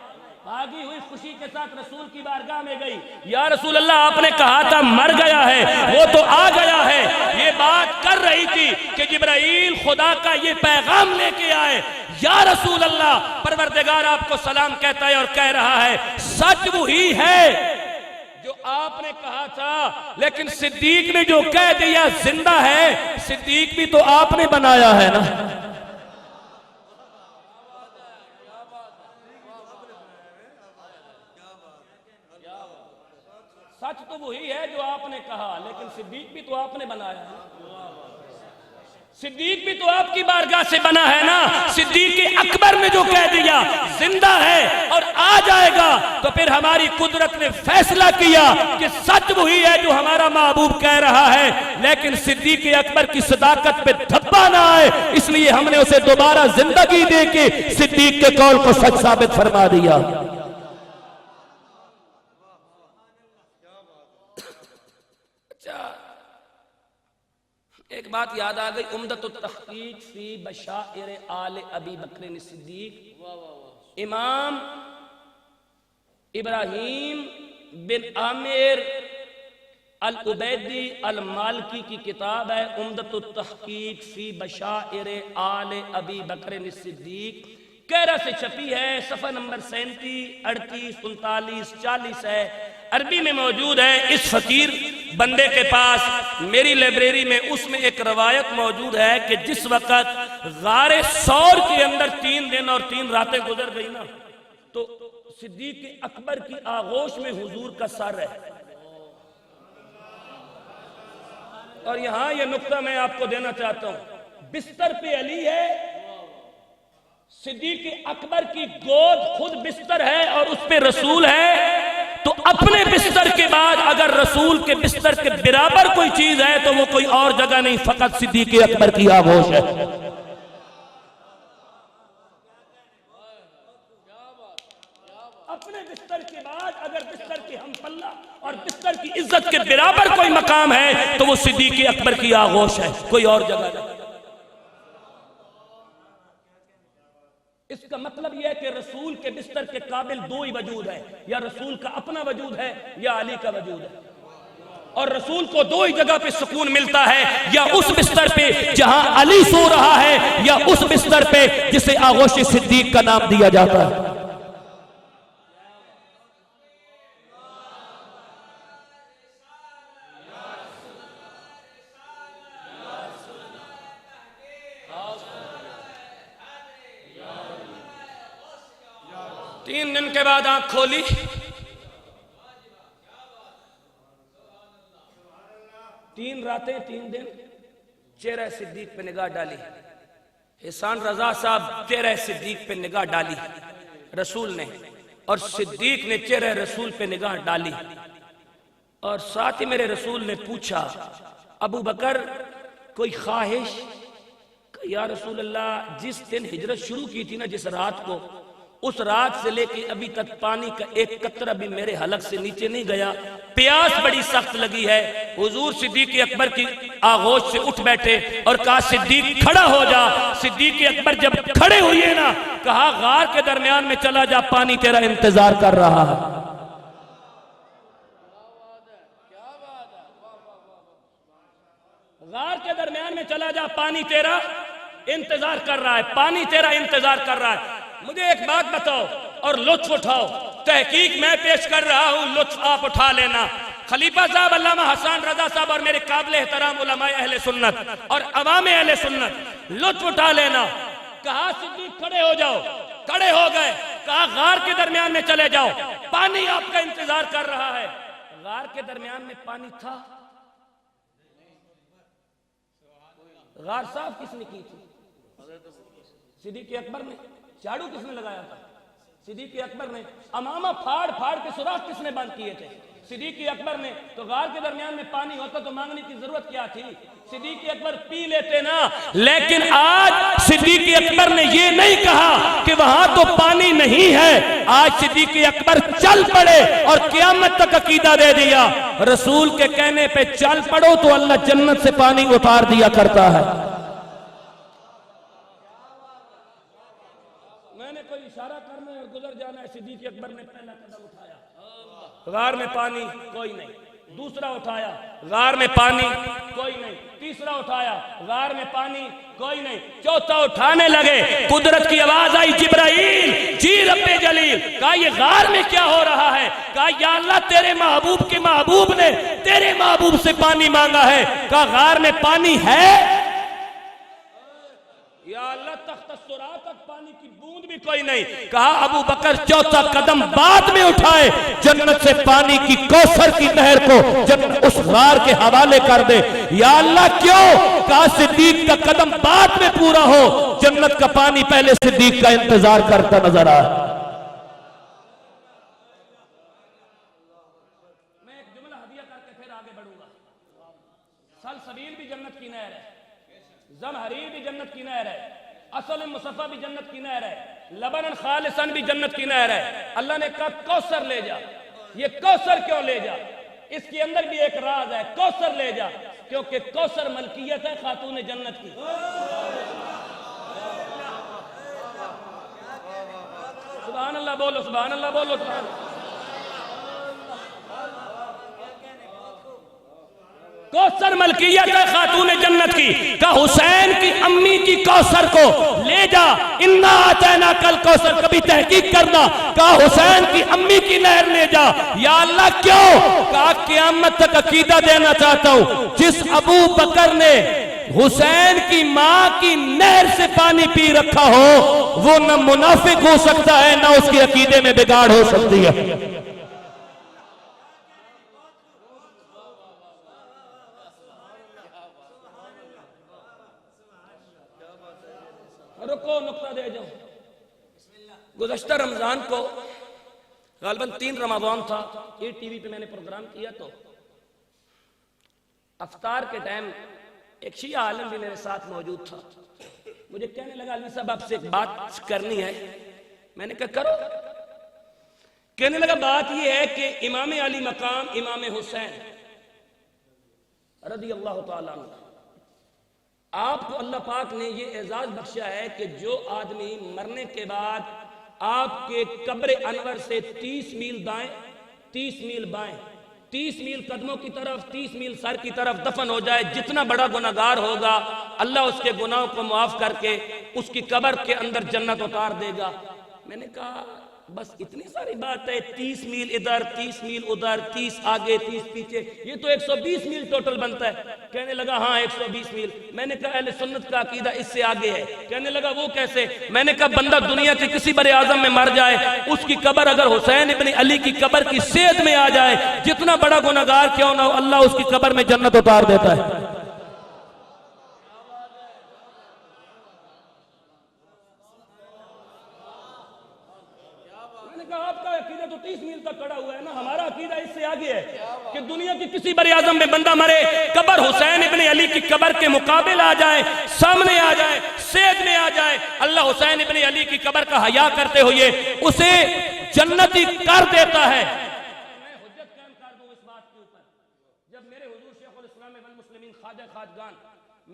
آگی ہوئی خوشی کے ساتھ رسول کی بارگاہ میں گئی. یا رسول اللہ آپ نے کہا تھا مر گیا ہے, وہ تو آ گیا ہے. یہ بات کر رہی تھی کہ جبرائیل خدا کا یہ پیغام لے کے آئے. یا رسول اللہ پروردگار آپ کو سلام کہتا ہے اور کہہ رہا ہے سچ وہی ہے جو آپ نے کہا تھا, لیکن صدیق نے جو کہہ دیا زندہ ہے, صدیق بھی تو آپ نے بنایا ہے نا. سچ تو وہی ہے جو آپ نے کہا, لیکن صدیق بھی تو آپ نے بنایا ہے. صدیق بھی تو آپ کی بارگاہ سے بنا ہے نا. صدیق اکبر نے جو کہہ دیا زندہ ہے اور آ جائے گا, تو پھر ہماری قدرت نے فیصلہ کیا کہ سچ وہی ہے جو ہمارا محبوب کہہ رہا ہے, لیکن صدیق اکبر کی صداقت پہ دھبا نہ آئے, اس لیے ہم نے اسے دوبارہ زندگی دے کے صدیق کے قول کو سچ ثابت فرما دیا. ایک بات یاد آ گئی, عمدۃ التحقیق فی بشائر آل ابی بکر صدیق, امام ابراہیم بن عامر العبیدی المالکی کی کتاب ہے عمدۃ التحقیق فی بشائر آل ابی بکر صدیق. کیرا سے چھپی ہے, صفحہ نمبر 37, 38, 39, 40 ہے. عربی میں موجود ہے. اس فقیر بندے کے پاس میری لائبریری میں اس میں ایک روایت موجود ہے کہ جس وقت غار ثور کے اندر 3 دن اور 3 راتیں گزر گئی نا, تو صدیق اکبر کی آغوش میں حضور کا سر ہے. اور یہاں یہ نقطہ میں آپ کو دینا چاہتا ہوں, بستر پہ علی ہے, صدیق اکبر کی گود خود بستر ہے اور اس پہ رسول ہے. تو اپنے بستر کے بعد اگر رسول کے بستر کے برابر کوئی چیز ہے تو وہ کوئی اور جگہ نہیں, فقط صدیق اکبر کی آغوش ہے. اپنے بستر کے بعد اگر بستر کی ہم پلہ اور بستر کی عزت کے برابر کوئی مقام ہے تو وہ صدیق اکبر کی آغوش ہے, کوئی اور جگہ نہیں. اس کا مطلب یہ ہے کہ رسول کے بستر کے قابل 2 ہی وجود ہے, یا رسول کا اپنا وجود ہے یا علی کا وجود ہے. اور رسول کو 2 ہی جگہ پہ سکون ملتا ہے, یا اس بستر پہ جہاں علی سو رہا ہے, یا اس بستر پہ جسے آغوش صدیق کا نام دیا جاتا ہے. تین دن کے بعد آنکھ کھولی, تین راتیں 3 دن, چہرہ صدیق پہ نگاہ ڈالی. احسان رضا صاحب چہرہ صدیق پہ نگاہ ڈالی رسول نے, اور صدیق نے چہرہ رسول پہ نگاہ ڈالی, اور ساتھ ہی میرے رسول نے پوچھا ابو بکر کوئی خواہش؟ یا رسول اللہ جس دن ہجرت شروع کی تھی نا, جس رات کو, اس رات سے لے کے ابھی تک پانی کا ایک قطرہ بھی میرے حلق سے نیچے نہیں گیا, پیاس بڑی سخت لگی ہے. حضور صدیق اکبر کی آغوش سے اٹھ بیٹھے اور کہا صدیق کھڑا ہو جا. صدیق اکبر جب کھڑے ہوئے نا, کہا غار کے درمیان میں چلا جا, پانی تیرا انتظار کر رہا ہے. غار کے درمیان میں چلا جا, پانی تیرا انتظار کر رہا ہے, پانی تیرا انتظار کر رہا ہے. مجھے ایک بات بتاؤ اور لطف اٹھاؤ, تحقیق میں پیش کر رہا ہوں, لطف آپ اٹھا لینا. خلیفہ صاحب علامہ حسان رضا صاحب اور میرے قابل احترام علماء اہل سنت اور عوام اہل سنت, لطف اٹھا لینا. کہا صدیق کھڑے ہو جاؤ, کھڑے ہو گئے. کہا غار کے درمیان میں چلے جاؤ, پانی آپ کا انتظار کر رہا ہے. غار کے درمیان میں پانی تھا, غار صاف کس نے کی تھی؟ صدیق اکبر نے۔ جھاڑو کس نے لگایا تھا؟ صدیق اکبر نے۔ امامہ پھاڑ پھاڑ کے سوراخ کس نے بند کیے تھے؟ صدیق اکبر نے۔ تو غار کے درمیان میں پانی ہوتا تو مانگنے کی ضرورت کیا تھی؟ صدیق اکبر پی لیتے نا۔ لیکن آج صدیق اکبر نے یہ نہیں کہا کہ وہاں تو پانی نہیں ہے، آج صدیق اکبر چل پڑے اور قیامت تک عقیدہ دے دیا رسول کے کہنے پہ چل پڑو تو اللہ جنت سے پانی اتار دیا کرتا ہے۔ میں نے کوئی اشارہ کرنا ہے اور گزر جانا ہے۔ صدیق اکبر نے پہلا قدم اٹھایا، غار میں پانی کوئی نہیں۔ دوسرا اٹھایا، غار میں پانی کوئی نہیں۔ تیسرا اٹھایا، غار میں پانی کوئی نہیں۔ چوتھا اٹھانے لگے، قدرت کی آواز آئی، جبرائیل جی رب جلیل۔ کہا یہ غار میں کیا ہو رہا ہے؟ کہا یا اللہ تیرے محبوب کے محبوب نے تیرے محبوب سے پانی مانگا ہے۔ کہا غار میں پانی ہے؟ یا اللہ تخت الصراع تک پانی کی بوند بھی کوئی نہیں۔ کہا ابو بکر چوتھا قدم بعد میں اٹھائے، جنت سے پانی کی کوثر کی نہر کو جنت اس غار کے حوالے کر دے۔ یا اللہ کیوں؟ کہا صدیق کا قدم بعد میں پورا ہو، جنت کا پانی پہلے صدیق کا انتظار کرتا نظر آئے۔ میں ایک جملہ ہدیہ کر کے پھر آگے بڑھوں گا۔ سلسبیل بھی جنت کی نہر ہے، زمہریر بھی جنت کی نہر ہے، اصل مصفہ بھی جنت کی نہر ہے، لبن خالصاً بھی جنت کی نہر ہے۔ اللہ نے کہا کوثر لے جا۔ یہ کوثر کیوں لے جا؟ اس کے اندر بھی ایک راز ہے، کوثر لے جا کیونکہ کوثر ملکیت ہے خاتون جنت کی۔ سبحان اللہ بولو، سبحان اللہ بولو، سبحان اللہ۔ کوثر ملکیت ہے خاتون جنت کی۔ کہ حسین کی امی کی کوثر کو لے جا، انا آتیناک الکوثر، کبھی تحقیق کرنا۔ کہا حسین کی امی کی نہر لے جا۔ یا اللہ کیوں؟ کہا قیامت تک عقیدہ دینا چاہتا ہوں جس ابو بکر نے حسین کی ماں کی نہر سے پانی پی رکھا ہو وہ نہ منافق ہو سکتا ہے نہ اس کے عقیدے میں بگاڑ ہو سکتی ہے۔ رکو نقطہ دے جاؤں۔ گزشتہ رمضان کو غالباً 3 رمضان تھا، اے ٹی وی پہ میں نے پروگرام کیا تو افطار کے ٹائم ایک شیعہ عالم بھی میرے ساتھ موجود تھا۔ مجھے کہنے لگا علی صاحب آپ سے ایک بات کرنی ہے۔ میں نے کہا کرو۔ کہنے لگا بات یہ ہے کہ امام علی مقام امام حسین رضی اللہ تعالیٰ عنہ، آپ کو اللہ پاک نے یہ اعزاز بخشا ہے کہ جو آدمی مرنے کے بعد آپ کے قبر انور سے 30 میل دائیں 30 میل بائیں 30 میل قدموں کی طرف 30 میل سر کی طرف دفن ہو جائے، جتنا بڑا گناہگار ہوگا اللہ اس کے گناہوں کو معاف کر کے اس کی قبر کے اندر جنت اتار دے گا۔ میں نے کہا بس اتنی ساری بات ہے، 30 میل ادھر 30 میل ادھر 30 آگے 30 پیچھے، یہ تو 120 میل ٹوٹل بنتا ہے۔ کہنے لگا ہاں 120 میل۔ میں نے کہا اہل سنت کا عقیدہ اس سے آگے ہے۔ کہنے لگا وہ کیسے؟ میں نے کہا بندہ دنیا کے کسی بر اعظم میں مر جائے، اس کی قبر اگر حسین ابن علی کی قبر کی سیدھ میں آ جائے، جتنا بڑا گناہگار کیوں نہ ہو اللہ اس کی قبر میں جنت اتار دیتا ہے۔ آپ کا عقیدہ تو 30 میل تک کھڑا ہوا ہے نا، ہمارا عقیدہ اس سے آگے ہے کہ دنیا کی کسی بر اعظم میں بندہ مرے، قبر حسین ابن علی کی قبر کے مقابل آ جائے، سامنے آ جائے، سیدھ میں آ جائے، اللہ حسین ابن علی کی قبر کا حیا کرتے ہوئے اسے جنتی کر دیتا ہے۔ میں حجت قائم کر دوں اس بات کے اوپر، جب میرے حضور شیخ الاسلام والمسلمین خواجہ خواجگان،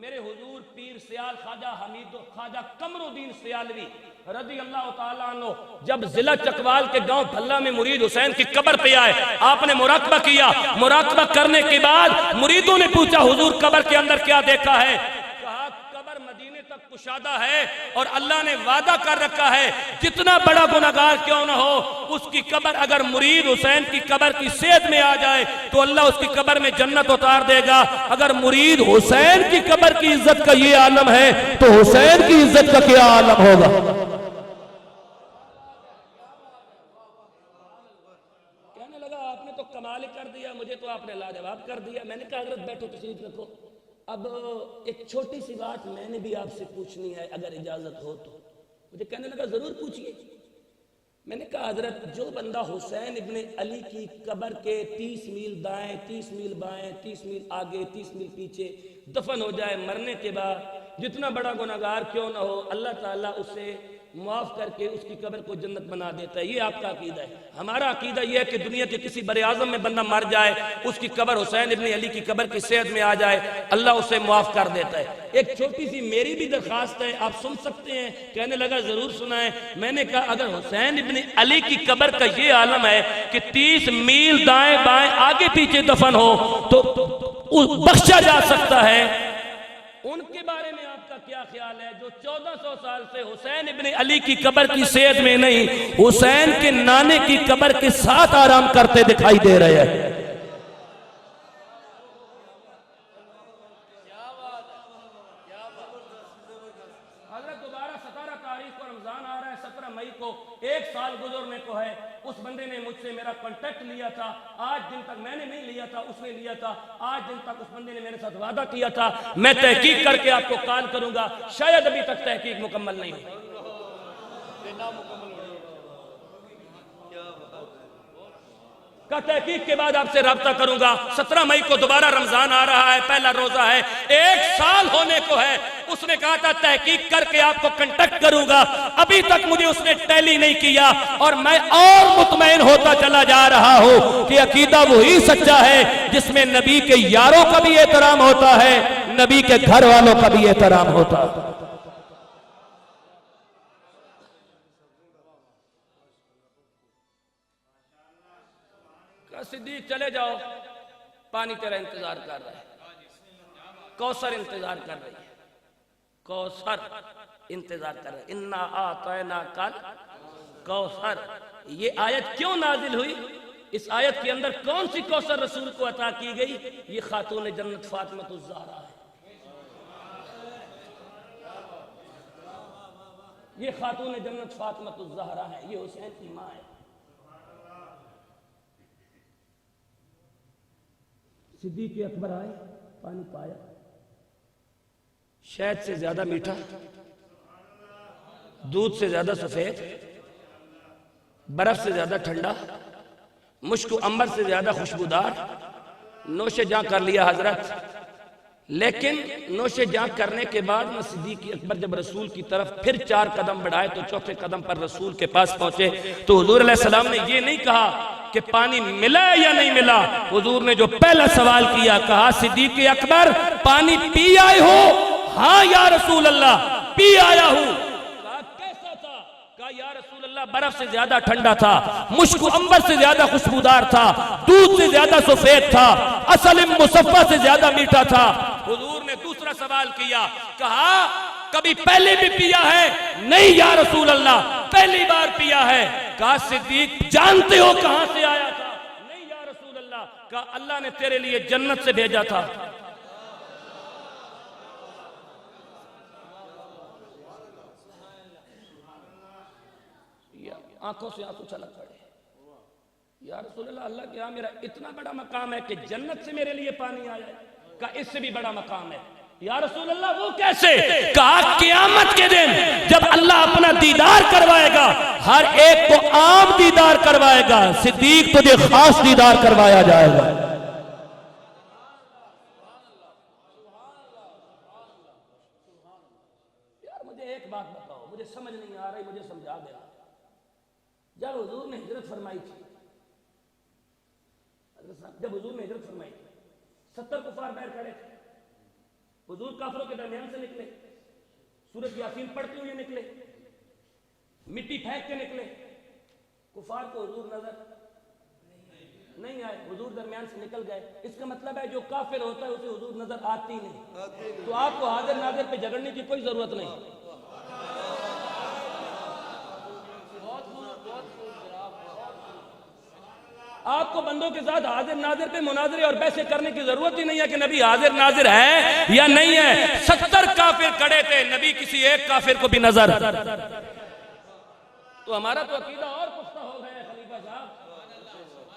میرے حضور پیر سیال خواجہ حمید و خواجہ قمر الدین سیالوی رضی اللہ تعالیٰ عنہ جب ضلع چکوال کے گاؤں بھلا میں مرید حسین کی قبر پہ آئے، آپ نے مراقبہ کیا۔ مراقبہ کرنے کے بعد مریدوں نے پوچھا حضور قبر کے اندر کیا دیکھا ہے؟ کہا قبر مدینے تک کشادہ ہے اور اللہ نے وعدہ کر رکھا ہے جتنا بڑا گناہگار کیوں نہ ہو اس کی قبر اگر مرید حسین کی قبر کی سیدھ میں آ جائے تو اللہ اس کی قبر میں جنت اتار دے گا۔ اگر مرید حسین کی قبر کی عزت کا یہ عالم ہے تو حسین کی عزت کا کیا عالم ہوگا؟ کہنے لگا آپ نے تو کمال کر دیا، مجھے تو آپ نے لاجواب کر دیا۔ میں نے کہا حضرت بیٹھو تشریف رکھو۔ اب ایک چھوٹی سی بات میں نے بھی آپ سے پوچھنی ہے اگر اجازت ہو تو. مجھے کہنے لگا ضرور پوچھئے. میں نے کہا حضرت جو بندہ حسین ابن علی کی قبر کے 30 میل دائیں 30 میل بائیں 30 میل آگے 30 میل پیچھے دفن ہو جائے مرنے کے بعد جتنا بڑا گناہگار کیوں نہ ہو اللہ تعالیٰ اسے معاف کر کے اس کی قبر کو جنت بنا دیتا ہے. یہ آپ کا عقیدہ ہے. ہمارا عقیدہ یہ ہے کہ دنیا کے کسی بر اعظم میں بندہ مر جائے اس کی قبر حسین ابن علی کی قبر کی صحت میں آ جائے اللہ اسے معاف کر دیتا ہے. ایک چھوٹی سی میری بھی درخواست ہے آپ سن سکتے ہیں. کہنے لگا ضرور سنائیں. میں نے کہا اگر حسین ابن علی کی قبر کا یہ عالم ہے کہ 30 میل دائیں بائیں آگے پیچھے دفن ہو تو بخشا جا سکتا ہے, ان کے بارے میں آپ کا کیا خیال ہے جو 1400 سال سے حسین ابن علی کی قبر کی صحت میں نہیں حسین کے نانے کی قبر کے ساتھ آرام کرتے دکھائی دے رہے ہیں؟ حضرت دوبارہ 17 تاریخ کو رمضان آ رہا ہے, 17 مئی کو 1 سال گزرنے کو ہے. اس بندے نے مجھ سے میرا کانٹیکٹ لیا تھا, آج دن تک میں نے نہیں لیا تھا, اس نے لیا تھا. آج دن تک اس بندے نے میرے ساتھ وعدہ کیا تھا میں تحقیق کر کے آپ کو کال کروں گا. شاید ابھی تک تحقیق مکمل نہیں ہوئی. کا تحقیق کے بعد آپ سے رابطہ کروں گا. 17 مئی کو دوبارہ رمضان آ رہا ہے, پہلا روزہ ہے, 1 سال ہونے کو ہے. اس نے کہا تھا تحقیق کر کے آپ کو کنٹیکٹ کروں گا. ابھی تک مجھے اس نے ٹیلی نہیں کیا اور میں اور مطمئن ہوتا چلا جا رہا ہوں کہ عقیدہ وہی سچا ہے جس میں نبی کے یاروں کا بھی احترام ہوتا ہے, نبی کے گھر والوں کا بھی احترام ہوتا ہے. صدیق چلے جاؤ, پانی تیرا انتظار کر رہا ہے, کوثر انتظار کر رہی ہے, کوثر انتظار کر رہا ہے. انا اعطیناک الکوثر. یہ آیت کیوں نازل ہوئی؟ اس آیت کے اندر کون سی کوثر رسول کو عطا کی گئی؟ یہ خاتون جنت فاطمہ الزہرا ہے. یہ خاتون جنت فاطمہ الزہرا ہے, یہ حسین کی ماں ہے. صدیق اکبر آئے, پانی پایا, شہد سے زیادہ میٹھا, دودھ سے زیادہ سفید, برف سے زیادہ ٹھنڈا, مشک و عنبر سے زیادہ خوشبودار, نوش جاں کر لیا حضرت. لیکن نوش جاں کرنے کے بعد میں صدیق اکبر جب رسول کی طرف پھر 4 قدم بڑھائے تو چوتھے قدم پر رسول کے پاس پہنچے تو حضور علیہ السلام نے یہ نہیں کہا کہ پانی ملا یا نہیں ملا. حضور نے جو پہلا سوال کیا, کہا صدیق اکبر پانی پی آئے ہو؟ ہاں یا رسول اللہ پی آیا ہوں. کہا کیسا تھا؟ کہا یا رسول اللہ برف سے زیادہ ٹھنڈا تھا, مشک و عنبر سے زیادہ خوشبودار تھا, دودھ سے زیادہ سفید تھا, عسل مصفا سے زیادہ میٹھا تھا. حضور نے دوسرا سوال کیا, کہا کبھی پہلے بھی پیا ہے؟ نہیں یا رسول اللہ پہلی بار پیا ہے. کہا صدیق جانتے ہو کہاں سے آیا تھا؟ نہیں یا رسول اللہ. کہا اللہ نے تیرے لیے جنت سے بھیجا تھا. آنکھوں سے آنسو چھلک پڑے. یا رسول اللہ اللہ کے ہاں میرا اتنا بڑا مقام ہے کہ جنت سے میرے لیے پانی آیا ہے. کہا اس سے بھی بڑا مقام ہے. یا رسول اللہ وہ کیسے؟ کہا قیامت کے دن جب اللہ اپنا دیدار کروائے گا ہر ایک کو عام دیدار کروائے گا, صدیق تجھے خاص دیدار کروایا جائے گا. یار مجھے ایک بات بتاؤ, مجھے سمجھ نہیں آ رہی, مجھے سمجھا دیا. جب حضور نے ہجرت فرمائی تھی, جب حضور نے ہجرت فرمائی تھی 70 کفار باہر کھڑے تھے. حضور کافروں کے درمیان سے نکلے, سورۃ یاسین پڑھتے ہوئے نکلے, مٹی پھینک کے نکلے. کفار کو حضور نظر نہیں آئے, حضور درمیان سے نکل گئے. اس کا مطلب ہے جو کافر ہوتا ہے اسے حضور نظر آتی نہیں. تو آپ کو حاضر ناظر پہ جھگڑنے کی کوئی ضرورت نہیں. آپ کو بندوں کے ساتھ حاضر ناظر پہ مناظرے اور بحثیں کرنے کی ضرورت ہی نہیں ہے کہ نبی حاضر ناظر ہے یا نہیں ہے. 70 کافر کھڑے تھے, نبی کسی ایک کافر کو بھی نظر. تو ہمارا تو عقیدہ اور پختہ ہو گیا ہے خلیفہ صاحب.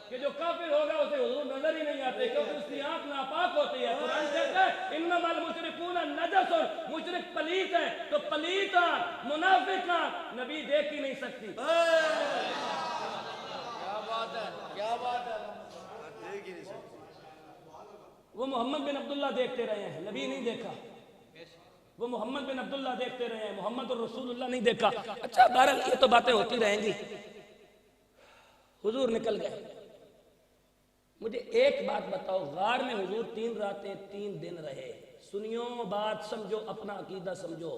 کہ جو کافر ہوگا اسے حضور نظر ہی نہیں آتے کیونکہ اس کی آنکھ ناپاک ہوتی ہے. قرآن کہتا ہے انما المشرکون نجس، مشرک پلیت ہے، تو پلیت آنکھ، منافق آنکھ نبی دیکھ ہی نہیں سکتی. کیا بات ہے. وہ محمد بن عبداللہ دیکھتے رہے ہیں، نبی نہیں دیکھا. وہ محمد بن عبداللہ دیکھتے رہے ہیں، محمد الرسول اللہ نہیں دیکھا. اچھا بہرحال یہ تو باتیں ہوتی رہیں گی. حضور نکل گئے. مجھے ایک بات بتاؤ، غار میں حضور 3 راتیں 3 دن رہے. سنیو بات سمجھو، اپنا عقیدہ سمجھو.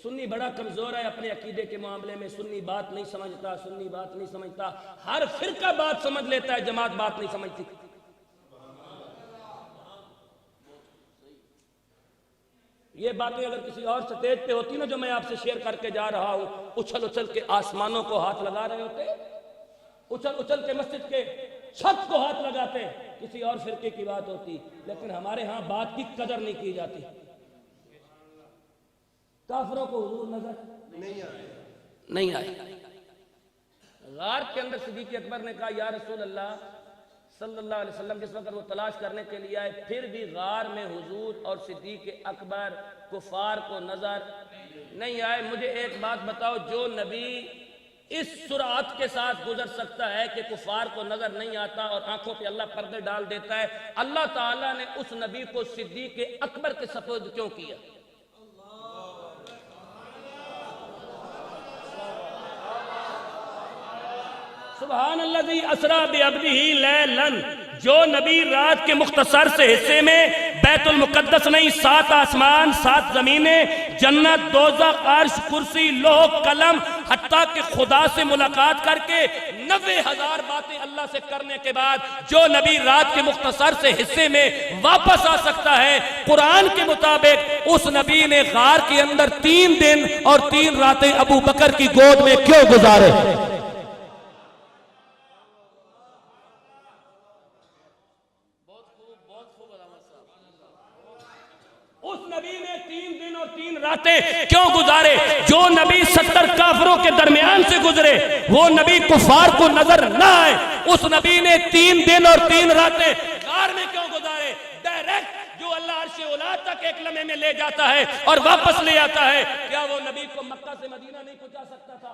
سنی بڑا کمزور ہے اپنے عقیدے کے معاملے میں. سنی بات نہیں سمجھتا، سنی بات نہیں سمجھتا. ہر فرقہ بات سمجھ لیتا ہے، جماعت بات نہیں سمجھتی. یہ باتیں اگر کسی اور سٹیج پہ ہوتی نا جو میں آپ سے شیئر کر کے جا رہا ہوں، اچھل اچھل کے آسمانوں کو ہاتھ لگا رہے ہوتے، اچھل اچھل کے مسجد کے چھت کو ہاتھ لگاتے، کسی اور فرقے کی بات ہوتی. لیکن ہمارے ہاں بات کی قدر نہیں کی جاتی. کافروں کو حضور نظر نہیں آئے. غار کے اندر صدیق اکبر نے کہا یا رسول اللہ صلی اللہ علیہ وسلم، جس وقت وہ تلاش کرنے کے لیے آئے، پھر بھی غار میں حضور اور صدیق اکبر کفار کو نظر نہیں آئے. مجھے ایک بات بتاؤ، جو نبی اس سرعت کے ساتھ گزر سکتا ہے کہ کفار کو نظر نہیں آتا اور آنکھوں پہ اللہ پردے ڈال دیتا ہے، اللہ تعالیٰ نے اس نبی کو صدیق اکبر کے سپرد کیوں کیا؟ سبحان الذی اسریٰ بعبدہ لیلا. جو نبی رات کے مختصر سے حصے میں بیت المقدس نہیں، 7 آسمان 7 زمینیں، جنت، دوزخ، عرش، کرسی، لوح، قلم، حتیٰ کہ خدا سے ملاقات کر کے 90,000 باتیں اللہ سے کرنے کے بعد جو نبی رات کے مختصر سے حصے میں واپس آ سکتا ہے، قرآن کے مطابق اس نبی نے غار کے اندر 3 دن اور 3 راتیں ابو بکر کی گود میں کیوں گزارے؟ اس نبی نے 3 دن اور 3 راتیں کیوں گزارے؟ جو نبی 70 کافروں کے درمیان سے گزرے، وہ نبی کفار کو نظر نہ آئے، اس نبی نے 3 دن اور 3 راتیں غار میں کیوں گزارے؟ ڈائریکٹ جو اللہ عرش اولا تک ایک لمحے میں لے جاتا ہے اور واپس لے آتا ہے، کیا وہ نبی کو مکہ سے مدینہ نہیں پہنچا سکتا تھا؟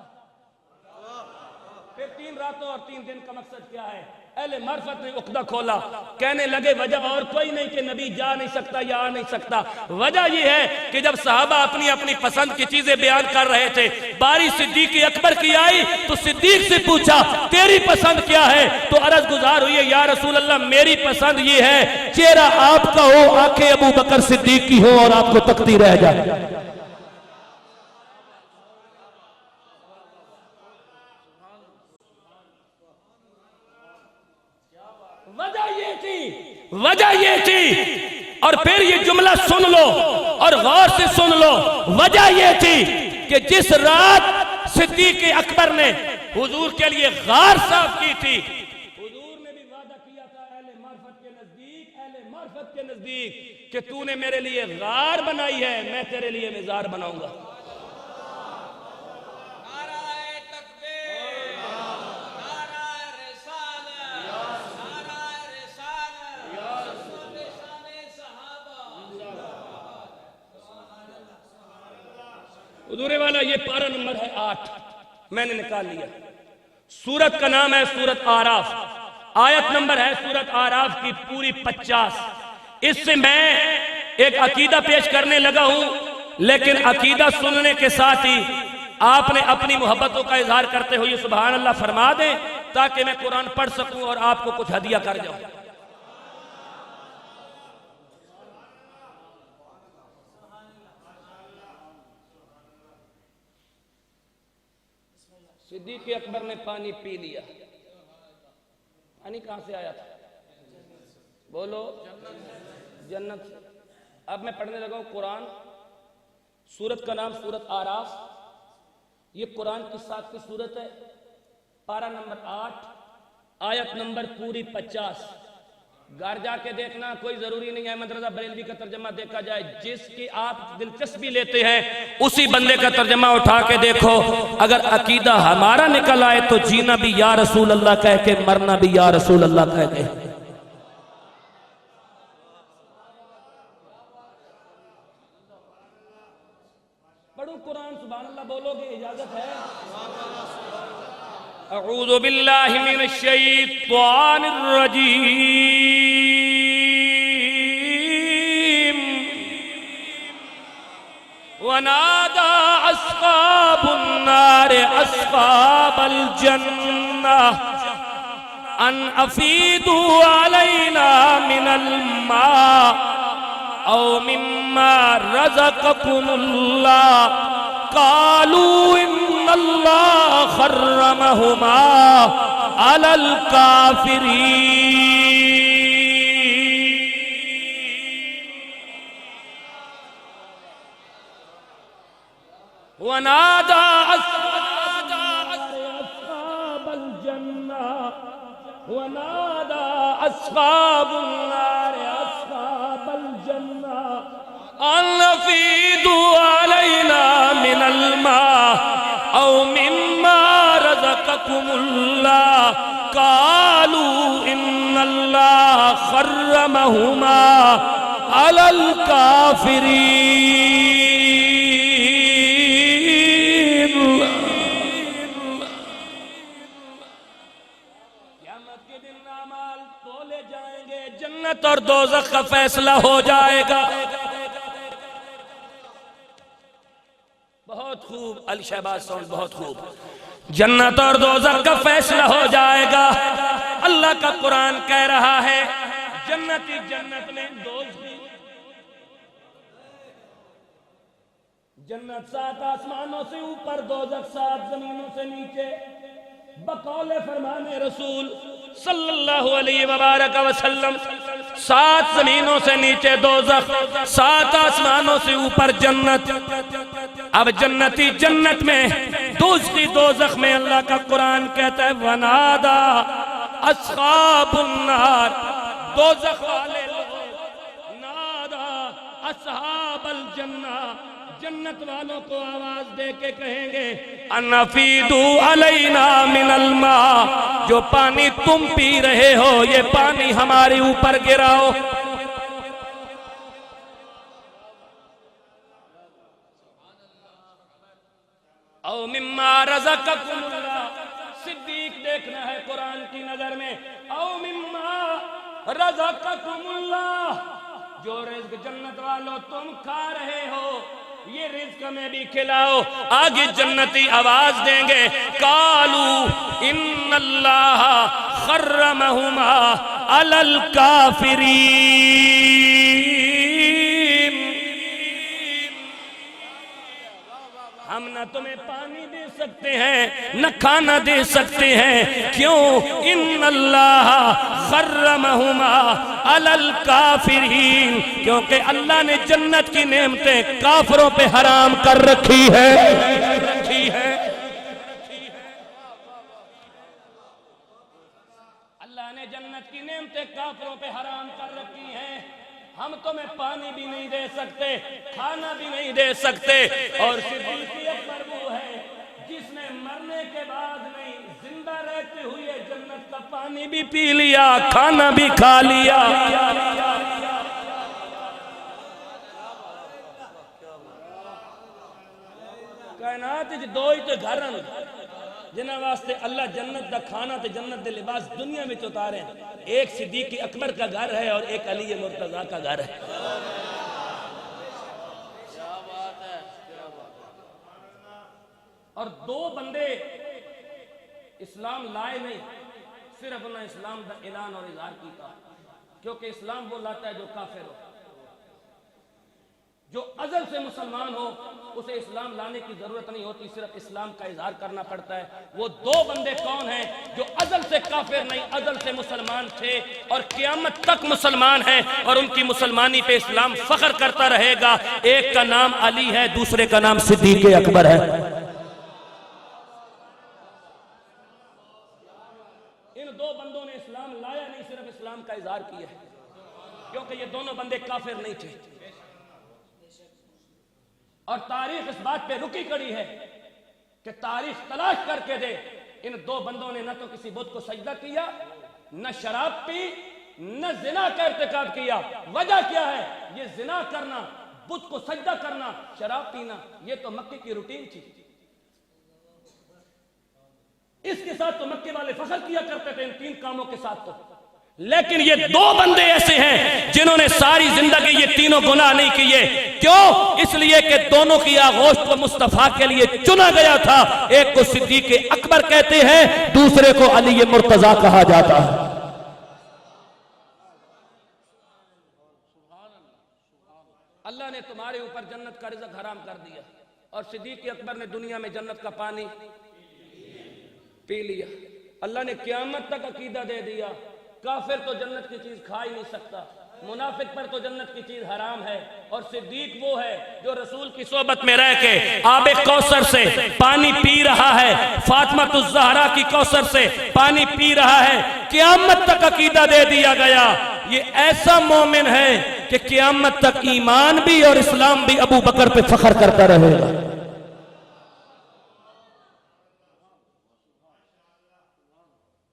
پھر 3 راتوں اور 3 دن کا مقصد کیا ہے؟ اہل معرفت نے عقدہ کھولا، کہنے لگے وجہ اور کوئی نہیں کہ نبی جا نہیں سکتا یا آ نہیں سکتا. وجہ یہ ہے کہ جب صحابہ اپنی اپنی پسند کی چیزیں بیان کر رہے تھے، باری صدیق اکبر کی آئی تو صدیق سے پوچھا تیری پسند کیا ہے؟ تو عرض گزار ہوئی ہے یا رسول اللہ میری پسند یہ ہے چہرہ آپ کا ہو، آنکھیں ابو بکر صدیق کی ہو اور آپ کو تکتی رہ جائے. وجہ یہ تھی، اور پھر یہ جملہ سن لو اور غور سے سن لو، وجہ یہ تھی کہ جس رات صدیق اکبر نے حضور کے لیے غار صاف کی تھی، حضور نے بھی وعدہ کیا تھا اہل معرفت کے نزدیک کہ تو نے میرے لیے غار بنائی ہے، میں تیرے لیے مزار بناؤں گا. حضور والا یہ پارہ نمبر ہے 8، میں نے نکال لیا. سورت کا نام ہے سورت آراف، آیت نمبر ہے سورت آراف کی پوری 50. اس سے میں ایک عقیدہ پیش کرنے لگا ہوں، لیکن عقیدہ سننے کے ساتھ ہی آپ نے اپنی محبتوں کا اظہار کرتے ہوئے سبحان اللہ فرما دیں تاکہ میں قرآن پڑھ سکوں اور آپ کو کچھ ہدیہ کر جاؤں. صدیق اکبر نے پانی پی لیا. پانی کہاں سے آیا تھا؟ بولو، جنت سے. اب میں پڑھنے لگا ہوں قرآن. سورت کا نام سورت آراف، یہ قرآن کی 7ویں سورت ہے، پارہ نمبر 8، آیت نمبر پوری 50. گھر جا کے دیکھنا، کوئی ضروری نہیں ہے مدرسہ بریلوی کا ترجمہ دیکھا جائے، جس کی آپ دلچسپی لیتے ہیں اسی بندے کا ترجمہ اٹھا کے دیکھو، اگر عقیدہ ہمارا نکل آئے تو جینا بھی یا رسول اللہ کہہ کے، مرنا بھی یا رسول اللہ کہہ کے۔ پڑھو قرآن، سبحان اللہ بولو گے، اجازت ہے؟ اعوذ باللہ من الشیطان الرجیم ونادى أصحاب النار أصحاب الجنة أن أفيدوا علينا من الماء أو مما رزقكم الله قالوا إن الله حرمهما على الكافرين ونادى أصحاب الجنة ونادى أصحاب النار أصحاب الجنة أن أفيدوا علينا من الماء أو مما رزقكم الله قالوا إن الله حرمهما على الكافرين۔ قیامت کے دن اعمال تولے جائیں گے، جنت اور دوزخ کا فیصلہ ہو جائے گا۔ بہت خوب علی شہباز ساؤنڈ، بہت خوب۔ جنت اور دوزخ کا فیصلہ ہو جائے گا۔ اللہ کا قرآن کہہ رہا ہے جنتی جنت میں، دوزخی جنت 7 آسمانوں سے اوپر، دوزخ 7 زمینوں سے نیچے۔ بقول فرمان رسول صلی اللہ علیہ وبارک وسلم، 7 زمینوں سے نیچے دوزخ، 7 آسمانوں سے اوپر جنت۔ اب جنتی جنت میں، دوزخی دوزخ میں، اللہ کا قرآن کہتا ہے وَنَادَى أَصْحَابُ النَّارِ، دوزخ والے لوگ نادا اصحاب الجنہ، جنت والوں کو آواز دے کے کہیں گے اَنْ أَفِيدُوا عَلَيْنَا مِنَ الْمَاءِ، جو پانی تم پی رہے ہو یہ پانی ہمارے اوپر گراؤ۔ او مما رزقکم اللہ، صدیق دیکھنا ہے قرآن کی نظر میں، او مما رزقکم اللہ، جو رزق جنت والوں تم کھا رہے ہو یہ رزق میں بھی کھلاؤ۔ آگے جنتی آواز دیں گے قالوا ان اللہ حرمہما علی الکافرین، ہم نہ تمہیں پانی دے سکتے ہیں نہ کھانا دے سکتے ہیں، کیوں؟ ان اللہ حرمہما علی الکافرین، کیونکہ اللہ نے جنت کی نعمتیں کافروں پہ حرام کر رکھی ہے۔ اللہ نے جنت کی نعمتیں کافروں پہ حرام کر رکھی ہیں۔ ہم تمہیں پانی بھی نہیں دے سکتے، کھانا بھی نہیں دے سکتے۔ اور صدیق اکبر وہ ہے جس نے مرنے کے بعد نہیں، زندہ رہتے ہوئے جنت کا پانی بھی پی لیا، کھانا بھی کھا لیا۔ کائنات دو ہی تو گھر ہیں جنہاں واسطے اللہ جنت دا کھانا تے جنت دے لباس دنیا میں اتارے ہیں۔ ایک صدیق اکبر کا گھر ہے اور ایک علی مرتضیٰ کا گھر ہے۔ اور 2 بندے اسلام لائے نہیں، صرف انہوں نے اسلام دا اعلان اور اظہار کیتا، کیونکہ اسلام وہ لاتا ہے جو کافر ہو، جو ازل سے مسلمان ہو اسے اسلام لانے کی ضرورت نہیں ہوتی، صرف اسلام کا اظہار کرنا پڑتا ہے۔ وہ 2 بندے کون ہیں جو ازل سے کافر نہیں، ازل سے مسلمان تھے اور قیامت تک مسلمان ہیں، اور ان کی مسلمانی پہ اسلام فخر کرتا رہے گا۔ ایک کا نام علی ہے، دوسرے کا نام صدیق اکبر ہے۔ ان 2 بندوں نے اسلام لایا نہیں، صرف اسلام کا اظہار دیدار کیا ہے، کیونکہ یہ دونوں بندے کافر نہیں تھے، اور تاریخ اس بات پہ رکی کڑی ہے کہ تاریخ تلاش کر کے دے، ان دو بندوں نے نہ تو کسی بت کو سجدہ کیا، نہ شراب پی، نہ زنا کا ارتکاب کیا۔ وجہ کیا ہے؟ یہ زنا کرنا، بت کو سجدہ کرنا، شراب پینا، یہ تو مکے کی روٹین تھی، اس کے ساتھ تو مکے والے فخر کیا کرتے تھے، ان تین کاموں کے ساتھ تو۔ لیکن یہ دو بندے ایسے ہیں جنہوں نے ساری زندگی یہ تینوں گناہ نہیں کیے۔ کیوں؟ اس لیے کہ دونوں کی آغوش کو مصطفیٰ کے لیے چنا گیا تھا، ایک کو صدیق اکبر کہتے ہیں، دوسرے کو علی مرتضیٰ کہا جاتا ہے۔ اللہ نے تمہارے اوپر جنت کا رزق حرام کر دیا، اور صدیق اکبر نے دنیا میں جنت کا پانی پی لیا۔ اللہ نے قیامت تک عقیدہ دے دیا، کافر تو جنت کی چیز کھا ہی نہیں سکتا، منافق پر تو جنت کی چیز حرام ہے، اور صدیق وہ ہے جو رسول کی صحبت میں رہ کے آب کوثر سے پانی پی رہا ہے، فاطمہ الزہرا کی کوثر سے پانی پی رہا ہے، قیامت تک عقیدہ دے دیا گیا۔ یہ ایسا مومن ہے کہ قیامت تک ایمان بھی اور اسلام بھی ابو بکر پہ فخر کرتا رہے گا۔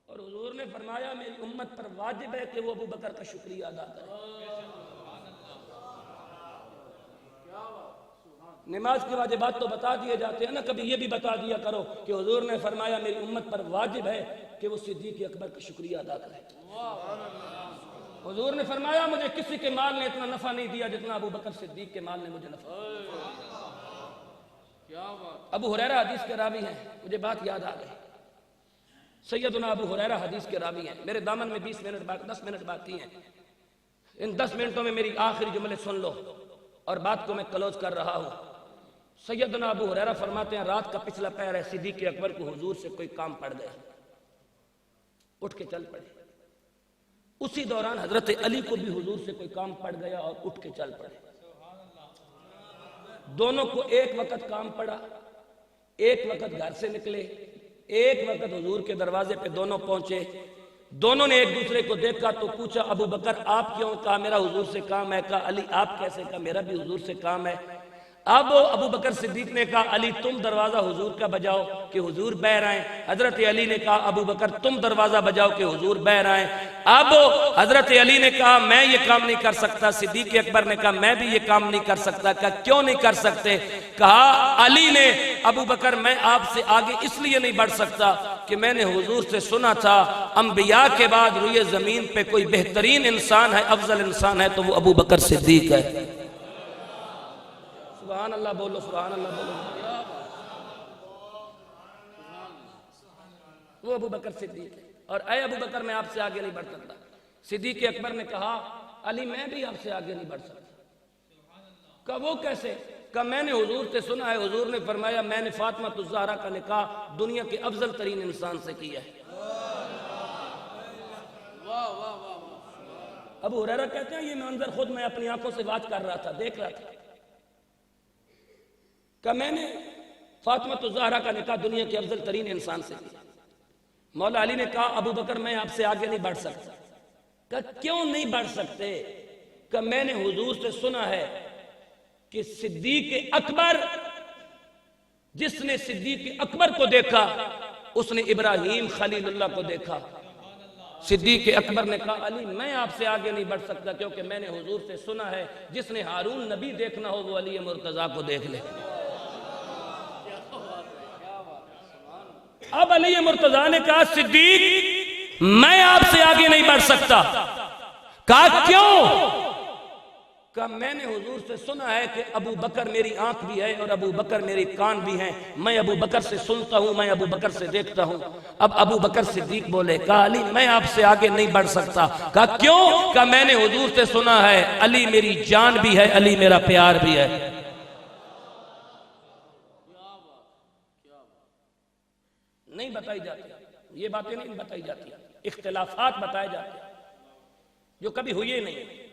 اور حضور نے فرمایا میری امت پر واجب ہے کہ وہ ابو بکر کا شکریہ ادا کرے۔ نماز کی واجبات تو بتا دیے جاتے ہیں نا، کبھی یہ بھی بتا دیا کرو کہ حضور نے فرمایا میری امت پر واجب ہے کہ وہ صدیق اکبر کا شکریہ ادا کرے۔ حضور نے فرمایا مجھے کسی کے مال نے اتنا نفع نہیں دیا جتنا ابو بکر صدیق کے مال نے مجھے نفع دیا۔ ابو ہریرہ حدیث کے راوی ہیں، مجھے بات یاد آ گئی، سیدنا ابو ہریرہ حدیث کے راوی ہیں۔ میرے دامن میں 10 منٹ باقی ہیں، ان 10 منٹوں میں میری آخری جملے سن لو اور بات کو میں کلوز کر رہا ہوں۔ سیدنا ابو ہریرہ فرماتے ہیں رات کا پچھلا پہر ہے، صدیق اکبر کو حضور سے کوئی کام پڑ گیا، اٹھ کے چل پڑے۔ اسی دوران حضرت علی کو بھی حضور سے کوئی کام پڑ گیا اور اٹھ کے چل پڑے۔ دونوں کو ایک وقت کام پڑا، ایک وقت گھر سے نکلے، ایک وقت حضور کے دروازے پہ دونوں پہنچے۔ دونوں نے ایک دوسرے کو دیکھا تو پوچھا ابو بکر آپ کیوں؟ کہا میرا حضور سے کام ہے۔ کہا علی آپ کیسے؟ کہا میرا بھی حضور سے کام ہے۔ اب ابو بکر صدیق نے کہا علی تم دروازہ حضور کا بجاؤ کہ حضور باہر آئیں۔ حضرت علی نے کہا ابو بکر تم دروازہ بجاؤ کہ حضور باہر آئیں۔ اب حضرت علی نے کہا میں یہ کام نہیں کر سکتا۔ صدیق اکبر نے کہا میں بھی یہ کام نہیں کر سکتا۔ کہا کیوں نہیں کر سکتے؟ کہا علی نے ابو بکر میں آپ سے آگے اس لیے نہیں بڑھ سکتا کہ میں نے حضور سے سنا تھا انبیاء کے بعد روئے زمین پہ کوئی بہترین انسان ہے، افضل انسان ہے تو وہ ابو بکر صدیق ہے۔ سبحان اللہ بولو، سبحان اللہ بولو۔ وہ ابو بکر صدیق ہے، اور اے ابو بکر میں آپ سے آگے نہیں بڑھ سکتا۔ صدیق اکبر نے کہا علی میں بھی آپ سے آگے نہیں بڑھ سکتا۔ کہا وہ کیسے؟ کہا میں نے حضور سے سنا ہے، حضور نے فرمایا میں نے فاطمہ الزہرا کا نکاح دنیا کے افضل ترین انسان سے کیا ہے۔ ابو ہریرہ کہتے ہیں یہ منظر خود میں اپنی آنکھوں سے واچ کر رہا تھا، دیکھ رہا تھا۔ کہ میں نے فاطمہ الزہرا کا نکاح دنیا کے افضل ترین انسان سے کیا۔ مولا علی نے کہا ابو بکر میں آپ سے آگے نہیں بڑھ سکتا۔ کہا کیوں نہیں بڑھ سکتے؟ کہ میں نے حضور سے سنا ہے کہ صدیق اکبر، جس نے صدیق اکبر کو دیکھا اس نے ابراہیم خلیل اللہ کو دیکھا۔ صدیق اکبر نے کہا علی میں آپ سے آگے نہیں بڑھ سکتا کیونکہ میں نے حضور سے سنا ہے جس نے ہارون نبی دیکھنا ہو وہ علی مرتضیٰ کو دیکھ لے۔ اب علی مرتضیٰ نے کہا صدیق میں آپ سے آگے نہیں بڑھ سکتا۔ کہا کیوں؟ کہا میں نے حضور سے سنا ہے کہ ابو بکر میری آنکھ بھی ہے اور ابو بکر میری کان بھی ہیں، میں ابو بکر سے سنتا ہوں، میں ابو بکر سے دیکھتا ہوں۔ اب ابو بکر صدیق بولے کہا علی میں آپ سے آگے نہیں بڑھ سکتا۔ کہا کیوں؟ کہا میں نے حضور سے سنا ہے علی میری جان بھی ہے، علی میرا پیار بھی ہے۔ نہیں بتائی جاتی یہ باتیں، نہیں بتائی جاتی، اختلافات بتائے جاتے جو کبھی ہوئے نہیں،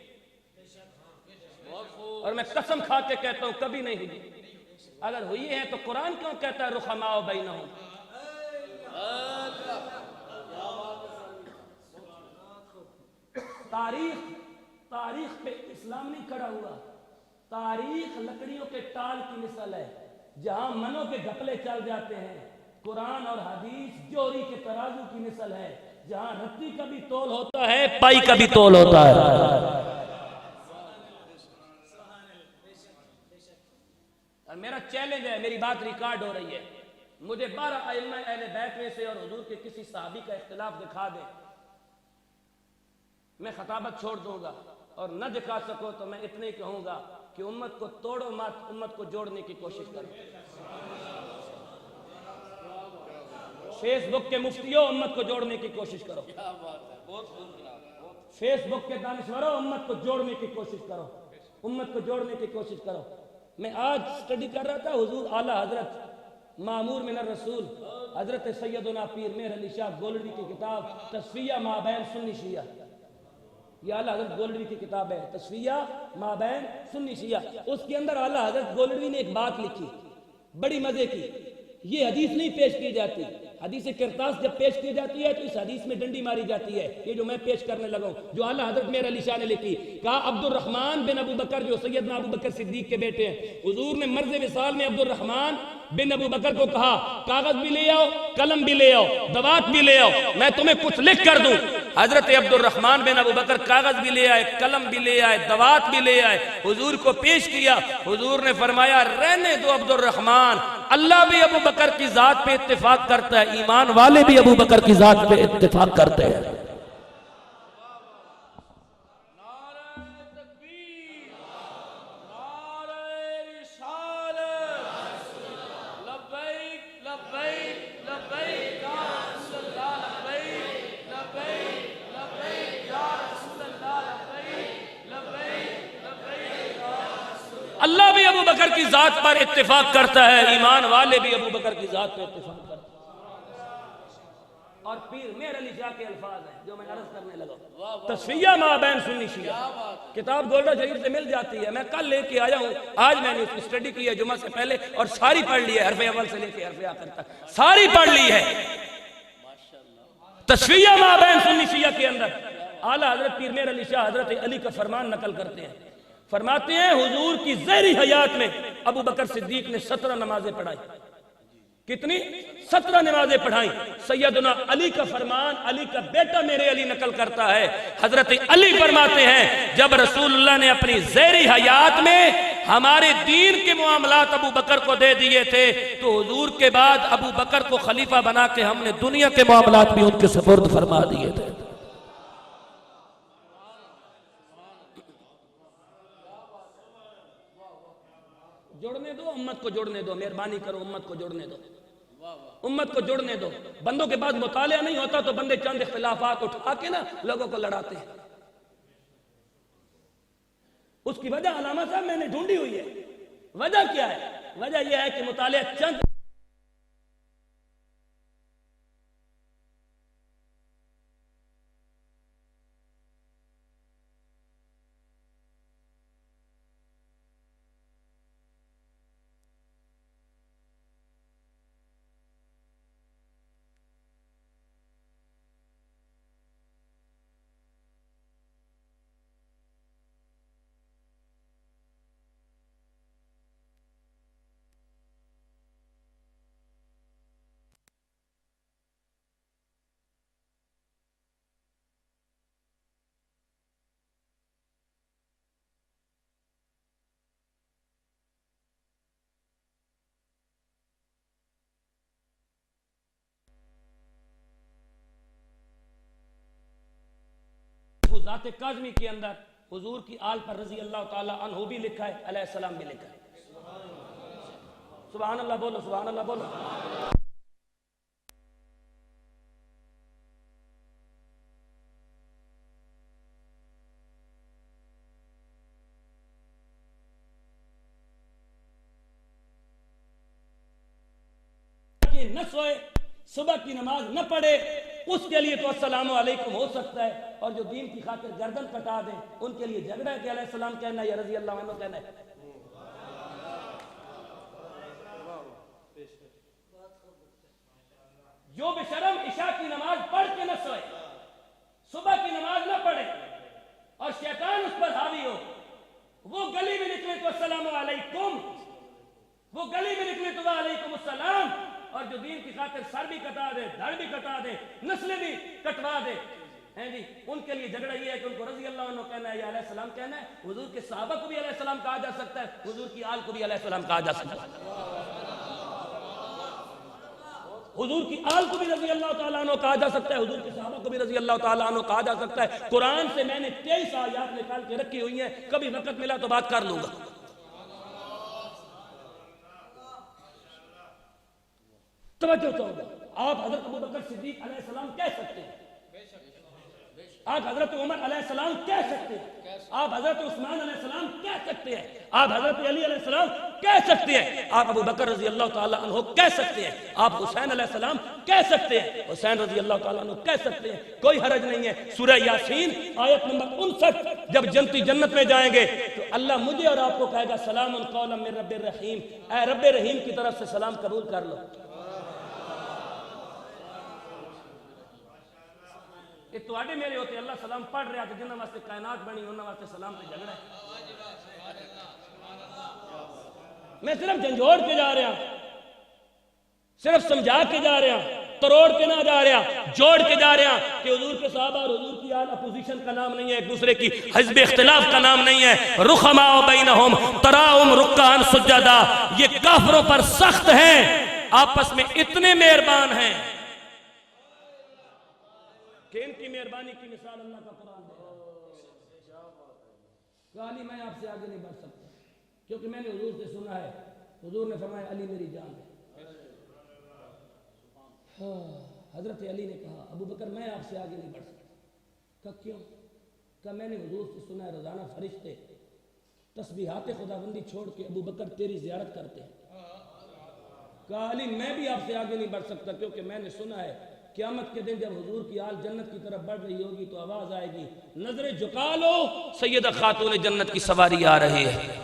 اور میں قسم کھا کے کہتا ہوں کبھی نہیں ہوئی۔ اگر ہوئی ہے تو قرآن کیوں کہتا ہے رحماء بینہم؟ تاریخ پہ اسلام نہیں کھڑا ہوا، تاریخ لکڑیوں کے ٹال کی مثال ہے، جہاں منوں کے گھپلے چل جاتے ہیں۔ قرآن اور حدیث جوہری کے ترازو کی مثال ہے، جہاں رتی کا بھی تول ہوتا ہے، پائی کا بھی تول ہوتا ہے۔ اور میرا چیلنج ہے، میری بات ریکارڈ ہو رہی ہے، مجھے 12 ائمہ اہل بیت میں سے اور حضور کے کسی صحابی کا اختلاف دکھا دیں، میں خطابت چھوڑ دوں گا، اور نہ دکھا سکو تو میں اتنے ہی کہوں گا کہ امت کو توڑو مت، امت کو جوڑنے کی کوشش کرو۔ فیس بک کے مفتیوں، امت کو جوڑنے کی کوشش کرو۔ فیس بک کے دانشوروں، امت کو جوڑنے کی کوشش کرو، امت کو جوڑنے کی کوشش کرو۔ میں آج سٹڈی کر رہا تھا، حضور اعلیٰ حضرت معمور من الرسول حضرت سیدنا پیر مہر علی شاہ گولڈی کی کتاب تصفیہ مابین سنی شیعہ، یہ اعلیٰ حضرت گولڈوی کی کتاب ہے، تصفیہ مابین سنی شیعہ۔ اس کے اندر اعلیٰ حضرت گولڈوی نے ایک بات لکھی بڑی مزے کی، یہ حدیث نہیں پیش کی جاتی، حدیث کرتاس جب پیش کی جاتی ہے تو اس حدیث میں ڈنڈی ماری جاتی ہے، یہ جو میں پیش کرنے لگا ہوں، جو اعلیٰ حضرت مہر علی شاہ نے لکھی، کہا عبد الرحمن بن ابو بکر جو سیدنا ابو بکر صدیق کے بیٹے ہیں، حضور نے مرض وصال میں عبد الرحمن بن ابو بکر کو کہا کاغذ بھی لے آؤ، قلم بھی لے آؤ، دوات بھی لے آؤ، میں تمہیں کچھ لکھ کر دوں۔ حضرت عبد الرحمن بن ابو بکر کاغذ بھی لے آئے، قلم بھی لے آئے، دوات بھی لے آئے، حضور کو پیش کیا۔ حضور نے فرمایا رہنے دو عبد الرحمن، اللہ بھی ابو بکر کی ذات پہ اتفاق کرتا ہے، ایمان والے بھی ابو بکر کی ذات پہ اتفاق کرتے ہیں۔ اللہ بھی ابو بکر کی ذات پر اتفاق کرتا ہے، ایمان والے بھی ابو بکر کی ذات پر اتفاق کرتے ہیں۔ اور پیر مہر علی شاہ کے الفاظ ہیں جو میں عرض کرنے لگا، تصفیہ مابین سنی شیعہ، کتاب گولڈا شریف سے مل جاتی ہے، میں کل لے کے آیا ہوں، آج میں نے اس کی سٹڈی کی ہے جمعہ سے پہلے، اور ساری پڑھ لی ہے، حرف اول سے لے کے حرف آخر تک ساری پڑھ لی ہے۔ تصفیہ مابین سنی شیعہ کے اندر اعلیٰ حضرت پیر مہر علی شاہ حضرت علی کا فرمان نقل کرتے ہیں، فرماتے ہیں حضور کی زہری حیات میں ابو بکر صدیق نے 17 نمازیں پڑھائی۔ کتنی؟ 17 نمازیں پڑھائیں۔ سیدنا علی کا فرمان علی کا بیٹا میرے علی نقل کرتا ہے، حضرت علی فرماتے ہیں جب رسول اللہ نے اپنی زہری حیات میں ہمارے دین کے معاملات ابو بکر کو دے دیے تھے تو حضور کے بعد ابو بکر کو خلیفہ بنا کے ہم نے دنیا کے معاملات بھی ان کے سپرد فرما دیے تھے۔ جوڑنے دو، امت کو جوڑنے دو، مہربانی کرو امت کو جوڑنے دو، امت کو جوڑنے دو۔ بندوں کے بعد مطالعہ نہیں ہوتا تو بندے چند اختلافات اٹھا کے نا لوگوں کو لڑاتے ہیں۔ اس کی وجہ علامہ صاحب میں نے ڈھونڈی ہوئی ہے، وجہ کیا ہے؟ وجہ یہ ہے کہ مطالعہ چند ذات کاظمی کے اندر حضور کی آل پر رضی اللہ تعالیٰ عنہ بھی لکھا ہے، علیہ السلام بھی لکھا ہے۔ سبحان اللہ بولو، سبحان اللہ بولو۔ نہ سوئے، صبح کی نماز نہ پڑھے، اس کے لیے تو السلام علیکم ہو سکتا ہے، اور جو دین کی خاطر گردن کٹا دیں ان کے لیے جھگڑا ہے کہ علیہ السلام کہنا ہے یا رضی اللہ عنہ کہنا ہے۔ جو بے شرم عشاء کی نماز پڑھ کے نہ سوئے، صبح کی نماز نہ پڑھے، وہ گلی میں نکلے تو السلام علیکم، وہ گلی میں نکلے تو وعلیکم السلام، اور جو دین کی خاطر سر بھی کٹا دے، دھڑ بھی کٹا دے، نسلیں بھی کٹوا دے، ہیں جی، ان کے لیے جھگڑا یہ ہے کہ ان کو رضی اللہ عنہ کہنا ہے یا علیہ السلام کہنا ہے۔ حضور کے صحابہ کو بھی علیہ السلام کہا جا سکتا ہے، حضور کی آل کو بھی علیہ السلام کہا جا سکتا ہے، حضور کی آل کو بھی رضی اللہ تعالیٰ عنہ کہا جا سکتا ہے، حضور کے صحابہ کو بھی رضی اللہ تعالیٰ عنہ کہا جا سکتا ہے۔ قرآن سے میں نے 23 آیات نکال کے رکھی ہوئی ہیں، کبھی وقت ملا تو بات کر لوں گا۔ توجہ چاہوں، آپ حضرت ابو بکر صدیق علیہ السلام کہہ سکتے ہیں، آپ حضرت عمر علیہ السلام کہہ سکتے ہیں، آپ حضرت عثمان علیہ السلام کہہ سکتے ہیں، آپ حضرت علی علیہ السلام کہہ سکتے ہیں، آپ ابو بکر رضی اللہ تعالیٰ عنہ کہہ سکتے ہیں، آپ حسین علیہ السلام کہہ سکتے ہیں، حسین رضی اللہ تعالیٰ عنہ کہہ سکتے ہیں، کوئی حرج نہیں ہے۔ سورہ یاسین آیت نمبر 59، جب جنتی جنت میں جائیں گے تو اللہ مجھے اور آپ کو کہے گا سلام قولا من رب الرحیم، اے رب رحیم کی طرف سے سلام قبول کر لو۔ یہ تواڈے میرے ہوتے اللہ سلام پڑھ رہا کہ جنہاں واسطے کائنات بنی انہاں واسطے سلام پہ جھگڑا ہے۔ میں صرف جھنجھوڑ کے جا رہا، صرف سمجھا کے جا رہا، تروڑ کے نہ جا رہا، جوڑ کے جا رہا کہ حضور کے صحابہ اور حضور کی آل اپوزیشن کا نام نہیں ہے، ایک دوسرے کی حزب اختلاف کا نام نہیں ہے۔ رحماء بینہم تراہم رکعا سجدا، یہ کافروں پر سخت ہیں، آپس میں اتنے مہربان ہیں کہ ان کی مہربانی کی مثال اللہ کا قرآن دے رہا ہے۔ علی میں آپ سے آگے نہیں بڑھ سکتا کیونکہ میں نے حضور سے سنا ہے، حضور نے فرمایا علی میری جان ہے۔ حضرت علی نے کہا ابو بکر میں آپ سے آگے نہیں بڑھ سکتا۔ کہا کیوں؟ کہا میں نے حضور سے سنا ہے روزانہ فرشتے تسبیحات خداوندی چھوڑ کے ابو بکر تیری زیارت کرتے ہیں۔ کہا علی میں بھی آپ سے آگے نہیں بڑھ سکتا کیونکہ میں نے سنا ہے قیامت کے دن جب حضور کی آل جنت کی طرف بڑھ رہی ہوگی تو آواز آئے گی نظر جھکا لو سیدہ خاتون جنت کی سواری آ رہی ہے۔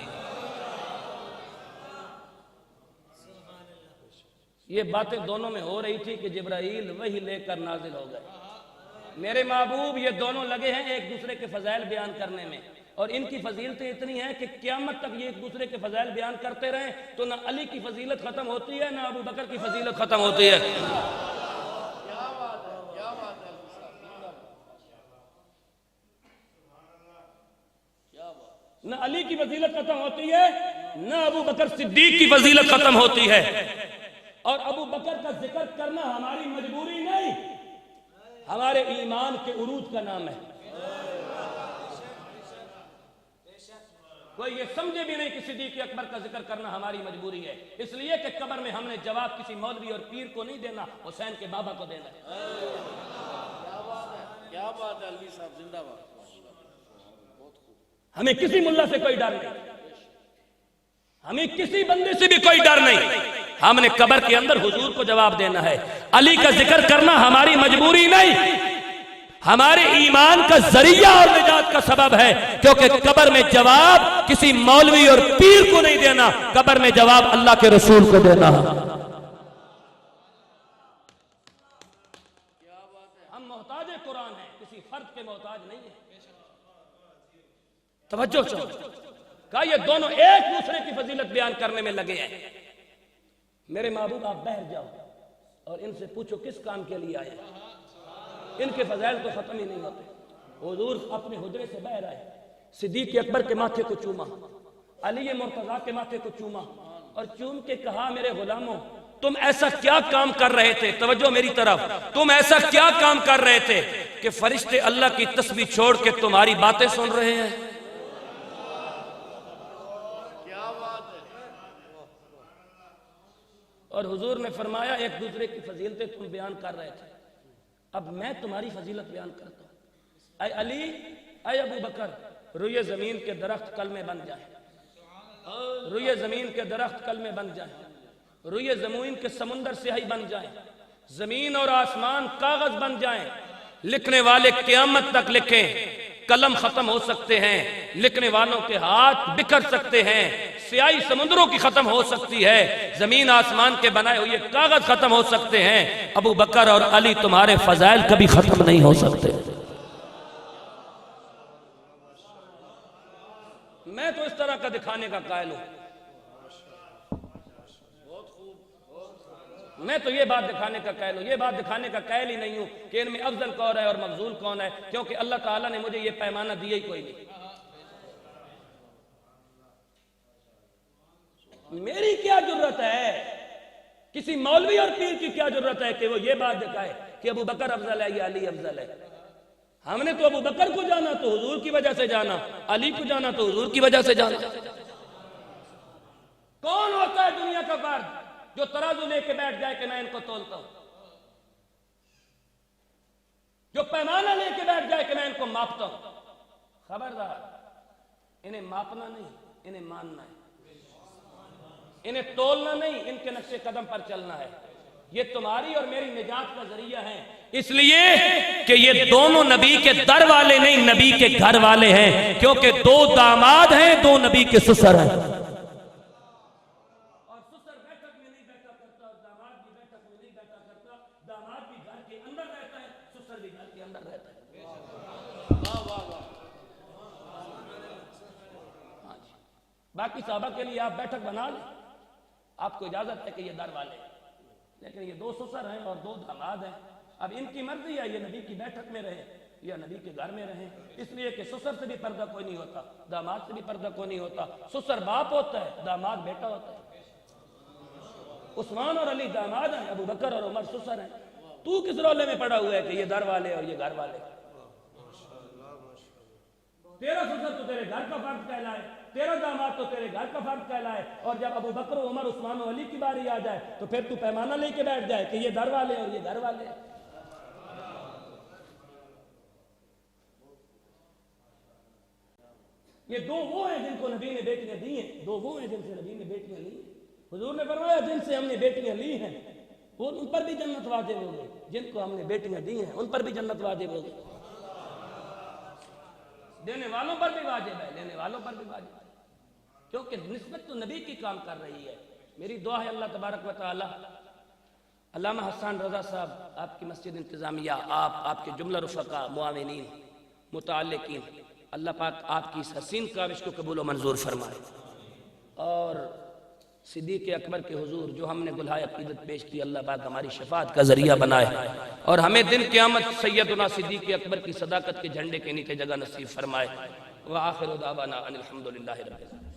یہ باتیں دونوں میں ہو رہی تھی کہ جبرائیل وحی لے کر نازل ہو گئے۔ میرے محبوب یہ دونوں لگے ہیں ایک دوسرے کے فضائل بیان کرنے میں، اور ان کی فضیلتیں اتنی ہیں کہ قیامت تک یہ ایک دوسرے کے فضائل بیان کرتے رہیں تو نہ علی کی فضیلت ختم ہوتی ہے نہ ابو بکر کی فضیلت ختم ہوتی ہے۔ نہ علی کی فضیلت ختم ہوتی ہے نہ ابو بکر صدیق کی فضیلت ختم ہوتی ہے، اور ابو بکر کا ذکر کرنا ہماری مجبوری نہیں، ہمارے ایمان کے عروج کا نام ہے۔ کوئی یہ سمجھے بھی نہیں کہ صدیق اکبر کا ذکر کرنا ہماری مجبوری ہے، اس لیے کہ قبر میں ہم نے جواب کسی مولوی اور پیر کو نہیں دینا، حسین کے بابا کو دینا ہے۔ کیا بات ہے علوی صاحب، زندہ باد۔ ہمیں کسی ملا سے کوئی ڈر نہیں، ہمیں کسی بندے سے بھی کوئی ڈر نہیں، ہم نے قبر کے اندر حضور کو جواب دینا ہے۔ علی کا ذکر کرنا ہماری مجبوری نہیں، ہمارے ایمان کا ذریعہ اور نجات کا سبب ہے، کیونکہ قبر میں جواب کسی مولوی اور پیر کو نہیں دینا، قبر میں جواب اللہ کے رسول کو دینا ہے۔ ہم محتاج قرآن ہیں، کسی فرد کے محتاج نہیں ہیں۔ توجہ چاہو، کہا یہ دونوں ایک دوسرے کی فضیلت بیان کرنے میں لگے ہیں۔ میرے محبوب آپ باہر جاؤ اور ان سے پوچھو کس کام کے لیے آئے، ان کے فضائل تو ختم ہی نہیں ہوتے۔ حضور اپنے حجرے سے باہر آئے، صدیق اکبر کے ماتھے کو چوما، علی مرتضیٰ کے ماتھے کو چوما، اور چوم کے کہا میرے غلاموں تم ایسا کیا کام کر رہے تھے، توجہ میری طرف، تم ایسا کیا کام کر رہے تھے کہ فرشتے اللہ کی تسبیح چھوڑ کے تمہاری باتیں سن رہے ہیں؟ اور حضور نے فرمایا ایک دوسرے کی فضیلتیں تم بیان کر رہے تھے، اب میں تمہاری فضیلت بیان کرتا ہوں۔ اے علی، اے ابو بکر، روئے زمین کے درخت کل میں بن جائیں، روئے زمین کے درخت کل میں بن جائیں، روئے زمین کے سمندر سیاہی بن جائیں، زمین اور آسمان کاغذ بن جائیں، لکھنے والے قیامت تک لکھیں، قلم ختم ہو سکتے ہیں، لکھنے والوں کے ہاتھ بکھر سکتے ہیں، سیاہی سمندروں کی ختم ہو سکتی ہے، زمین آسمان کے بنائے ہوئے کاغذ ختم ہو سکتے ہیں، ابو بکر اور علی تمہارے فضائل کبھی ختم نہیں ہو سکتے۔ میں تو اس طرح کا دکھانے کا قائل ہوں. میں تو یہ بات دکھانے کا قائل ہوں. یہ بات دکھانے کا قائل ہی نہیں ہوں کہ ان میں افضل کون ہے اور مفضول کون ہے, کیونکہ اللہ تعالیٰ نے مجھے یہ پیمانہ دیا ہی کوئی نہیں. میری کیا ضرورت ہے, کسی مولوی اور پیر کی کیا ضرورت ہے کہ وہ یہ بات دکھائے کہ ابو بکر افضل ہے یا علی افضل ہے. ہم نے تو ابو بکر کو جانا تو حضور کی وجہ سے جانا, علی کو جانا تو حضور کی وجہ سے جانا. کون ہوتا ہے دنیا کا فرد جو ترازو لے کے بیٹھ جائے کہ میں ان کو تولتا ہوں, جو پیمانہ لے کے بیٹھ جائے کہ میں ان کو ماپتا ہوں؟ خبردار, انہیں ماپنا نہیں, انہیں ماننا ہے, انہیں تولنا نہیں, ان کے نقش قدم پر چلنا ہے. یہ تمہاری اور میری نجات کا ذریعہ ہے, اس لیے کہ یہ دونوں نبی کے در والے نہیں, نبی کے گھر والے ہیں, کیونکہ دو داماد ہیں, دو نبی کے سسر ہیں. اور سسر بیٹھک میں نہیں بیٹھا کرتا, داماد بھی بیٹھک میں نہیں بیٹھا کرتا. داماد بھی گھر کے اندر رہتا ہے, سسر بھی گھر کے اندر رہتا ہے. باقی صحابہ کے لیے آپ بیٹھک بنا لیں, آپ کو اجازت ہے کہ یہ در والے ہیں, لیکن یہ دو سسر ہیں اور دو داماد ہیں. اب ان کی مرضی ہے یہ نبی کی بیٹھک میں رہیں یا نبی کے گھر میں رہیں, اس لیے کہ سسر سے بھی پردہ کوئی نہیں ہوتا, داماد سے بھی پردہ کوئی نہیں ہوتا. سسر باپ ہوتا ہے, داماد بیٹا ہوتا ہے. عثمان اور علی داماد ہیں, ابو بکر اور عمر سسر ہیں. تو کس رولے میں پڑا ہوا ہے کہ یہ در والے اور یہ گھر والے؟ تیرا سسر تو تیرے گھر کا فرد کہلائے, تیرا داماد تو تیرے گھر کا فرد کہلائے, اور جب ابو بکر و عمر عثمان و علی کی باری آ جائے تو پھر تو پیمانہ لے کے بیٹھ جائے کہ یہ در والے اور یہ گھر والے. یہ دو وہ ہیں جن کو نبی نے بیٹیاں دی ہیں, دو وہ ہیں جن سے نبی نے بیٹیاں لی ہیں. حضور نے فرمایا جن سے ہم نے بیٹیاں لی ہیں وہ ان پر بھی جنت واجب ہو گئی, جن کو ہم نے بیٹیاں دی ہیں ان پر بھی جنت واجب ہو گئی. دینے والوں پر بھی واجب ہے, لینے والوں پر بھی واجب ہے, کیونکہ نسبت تو نبی کی کام کر رہی ہے. میری دعا ہے اللہ تبارک و تعالی علامہ حسان رضا صاحب, آپ کی مسجد انتظامیہ, آپ کے جملہ رفقا, معاونین, متعلقین, اللہ پاک آپ کی اس حسین کاوش کو قبول و منظور فرمائے. اور صدیق اکبر کے حضور جو ہم نے گلہائے عقیدت پیش کی, اللہ پاک ہماری شفاعت کا ذریعہ بنائے, اور ہمیں دن قیامت سیدنا صدیق اکبر کی صداقت کے جھنڈے کے نیچے جگہ نصیب فرمائے. وآخر دعوانا ان الحمدللہ رب العالمین.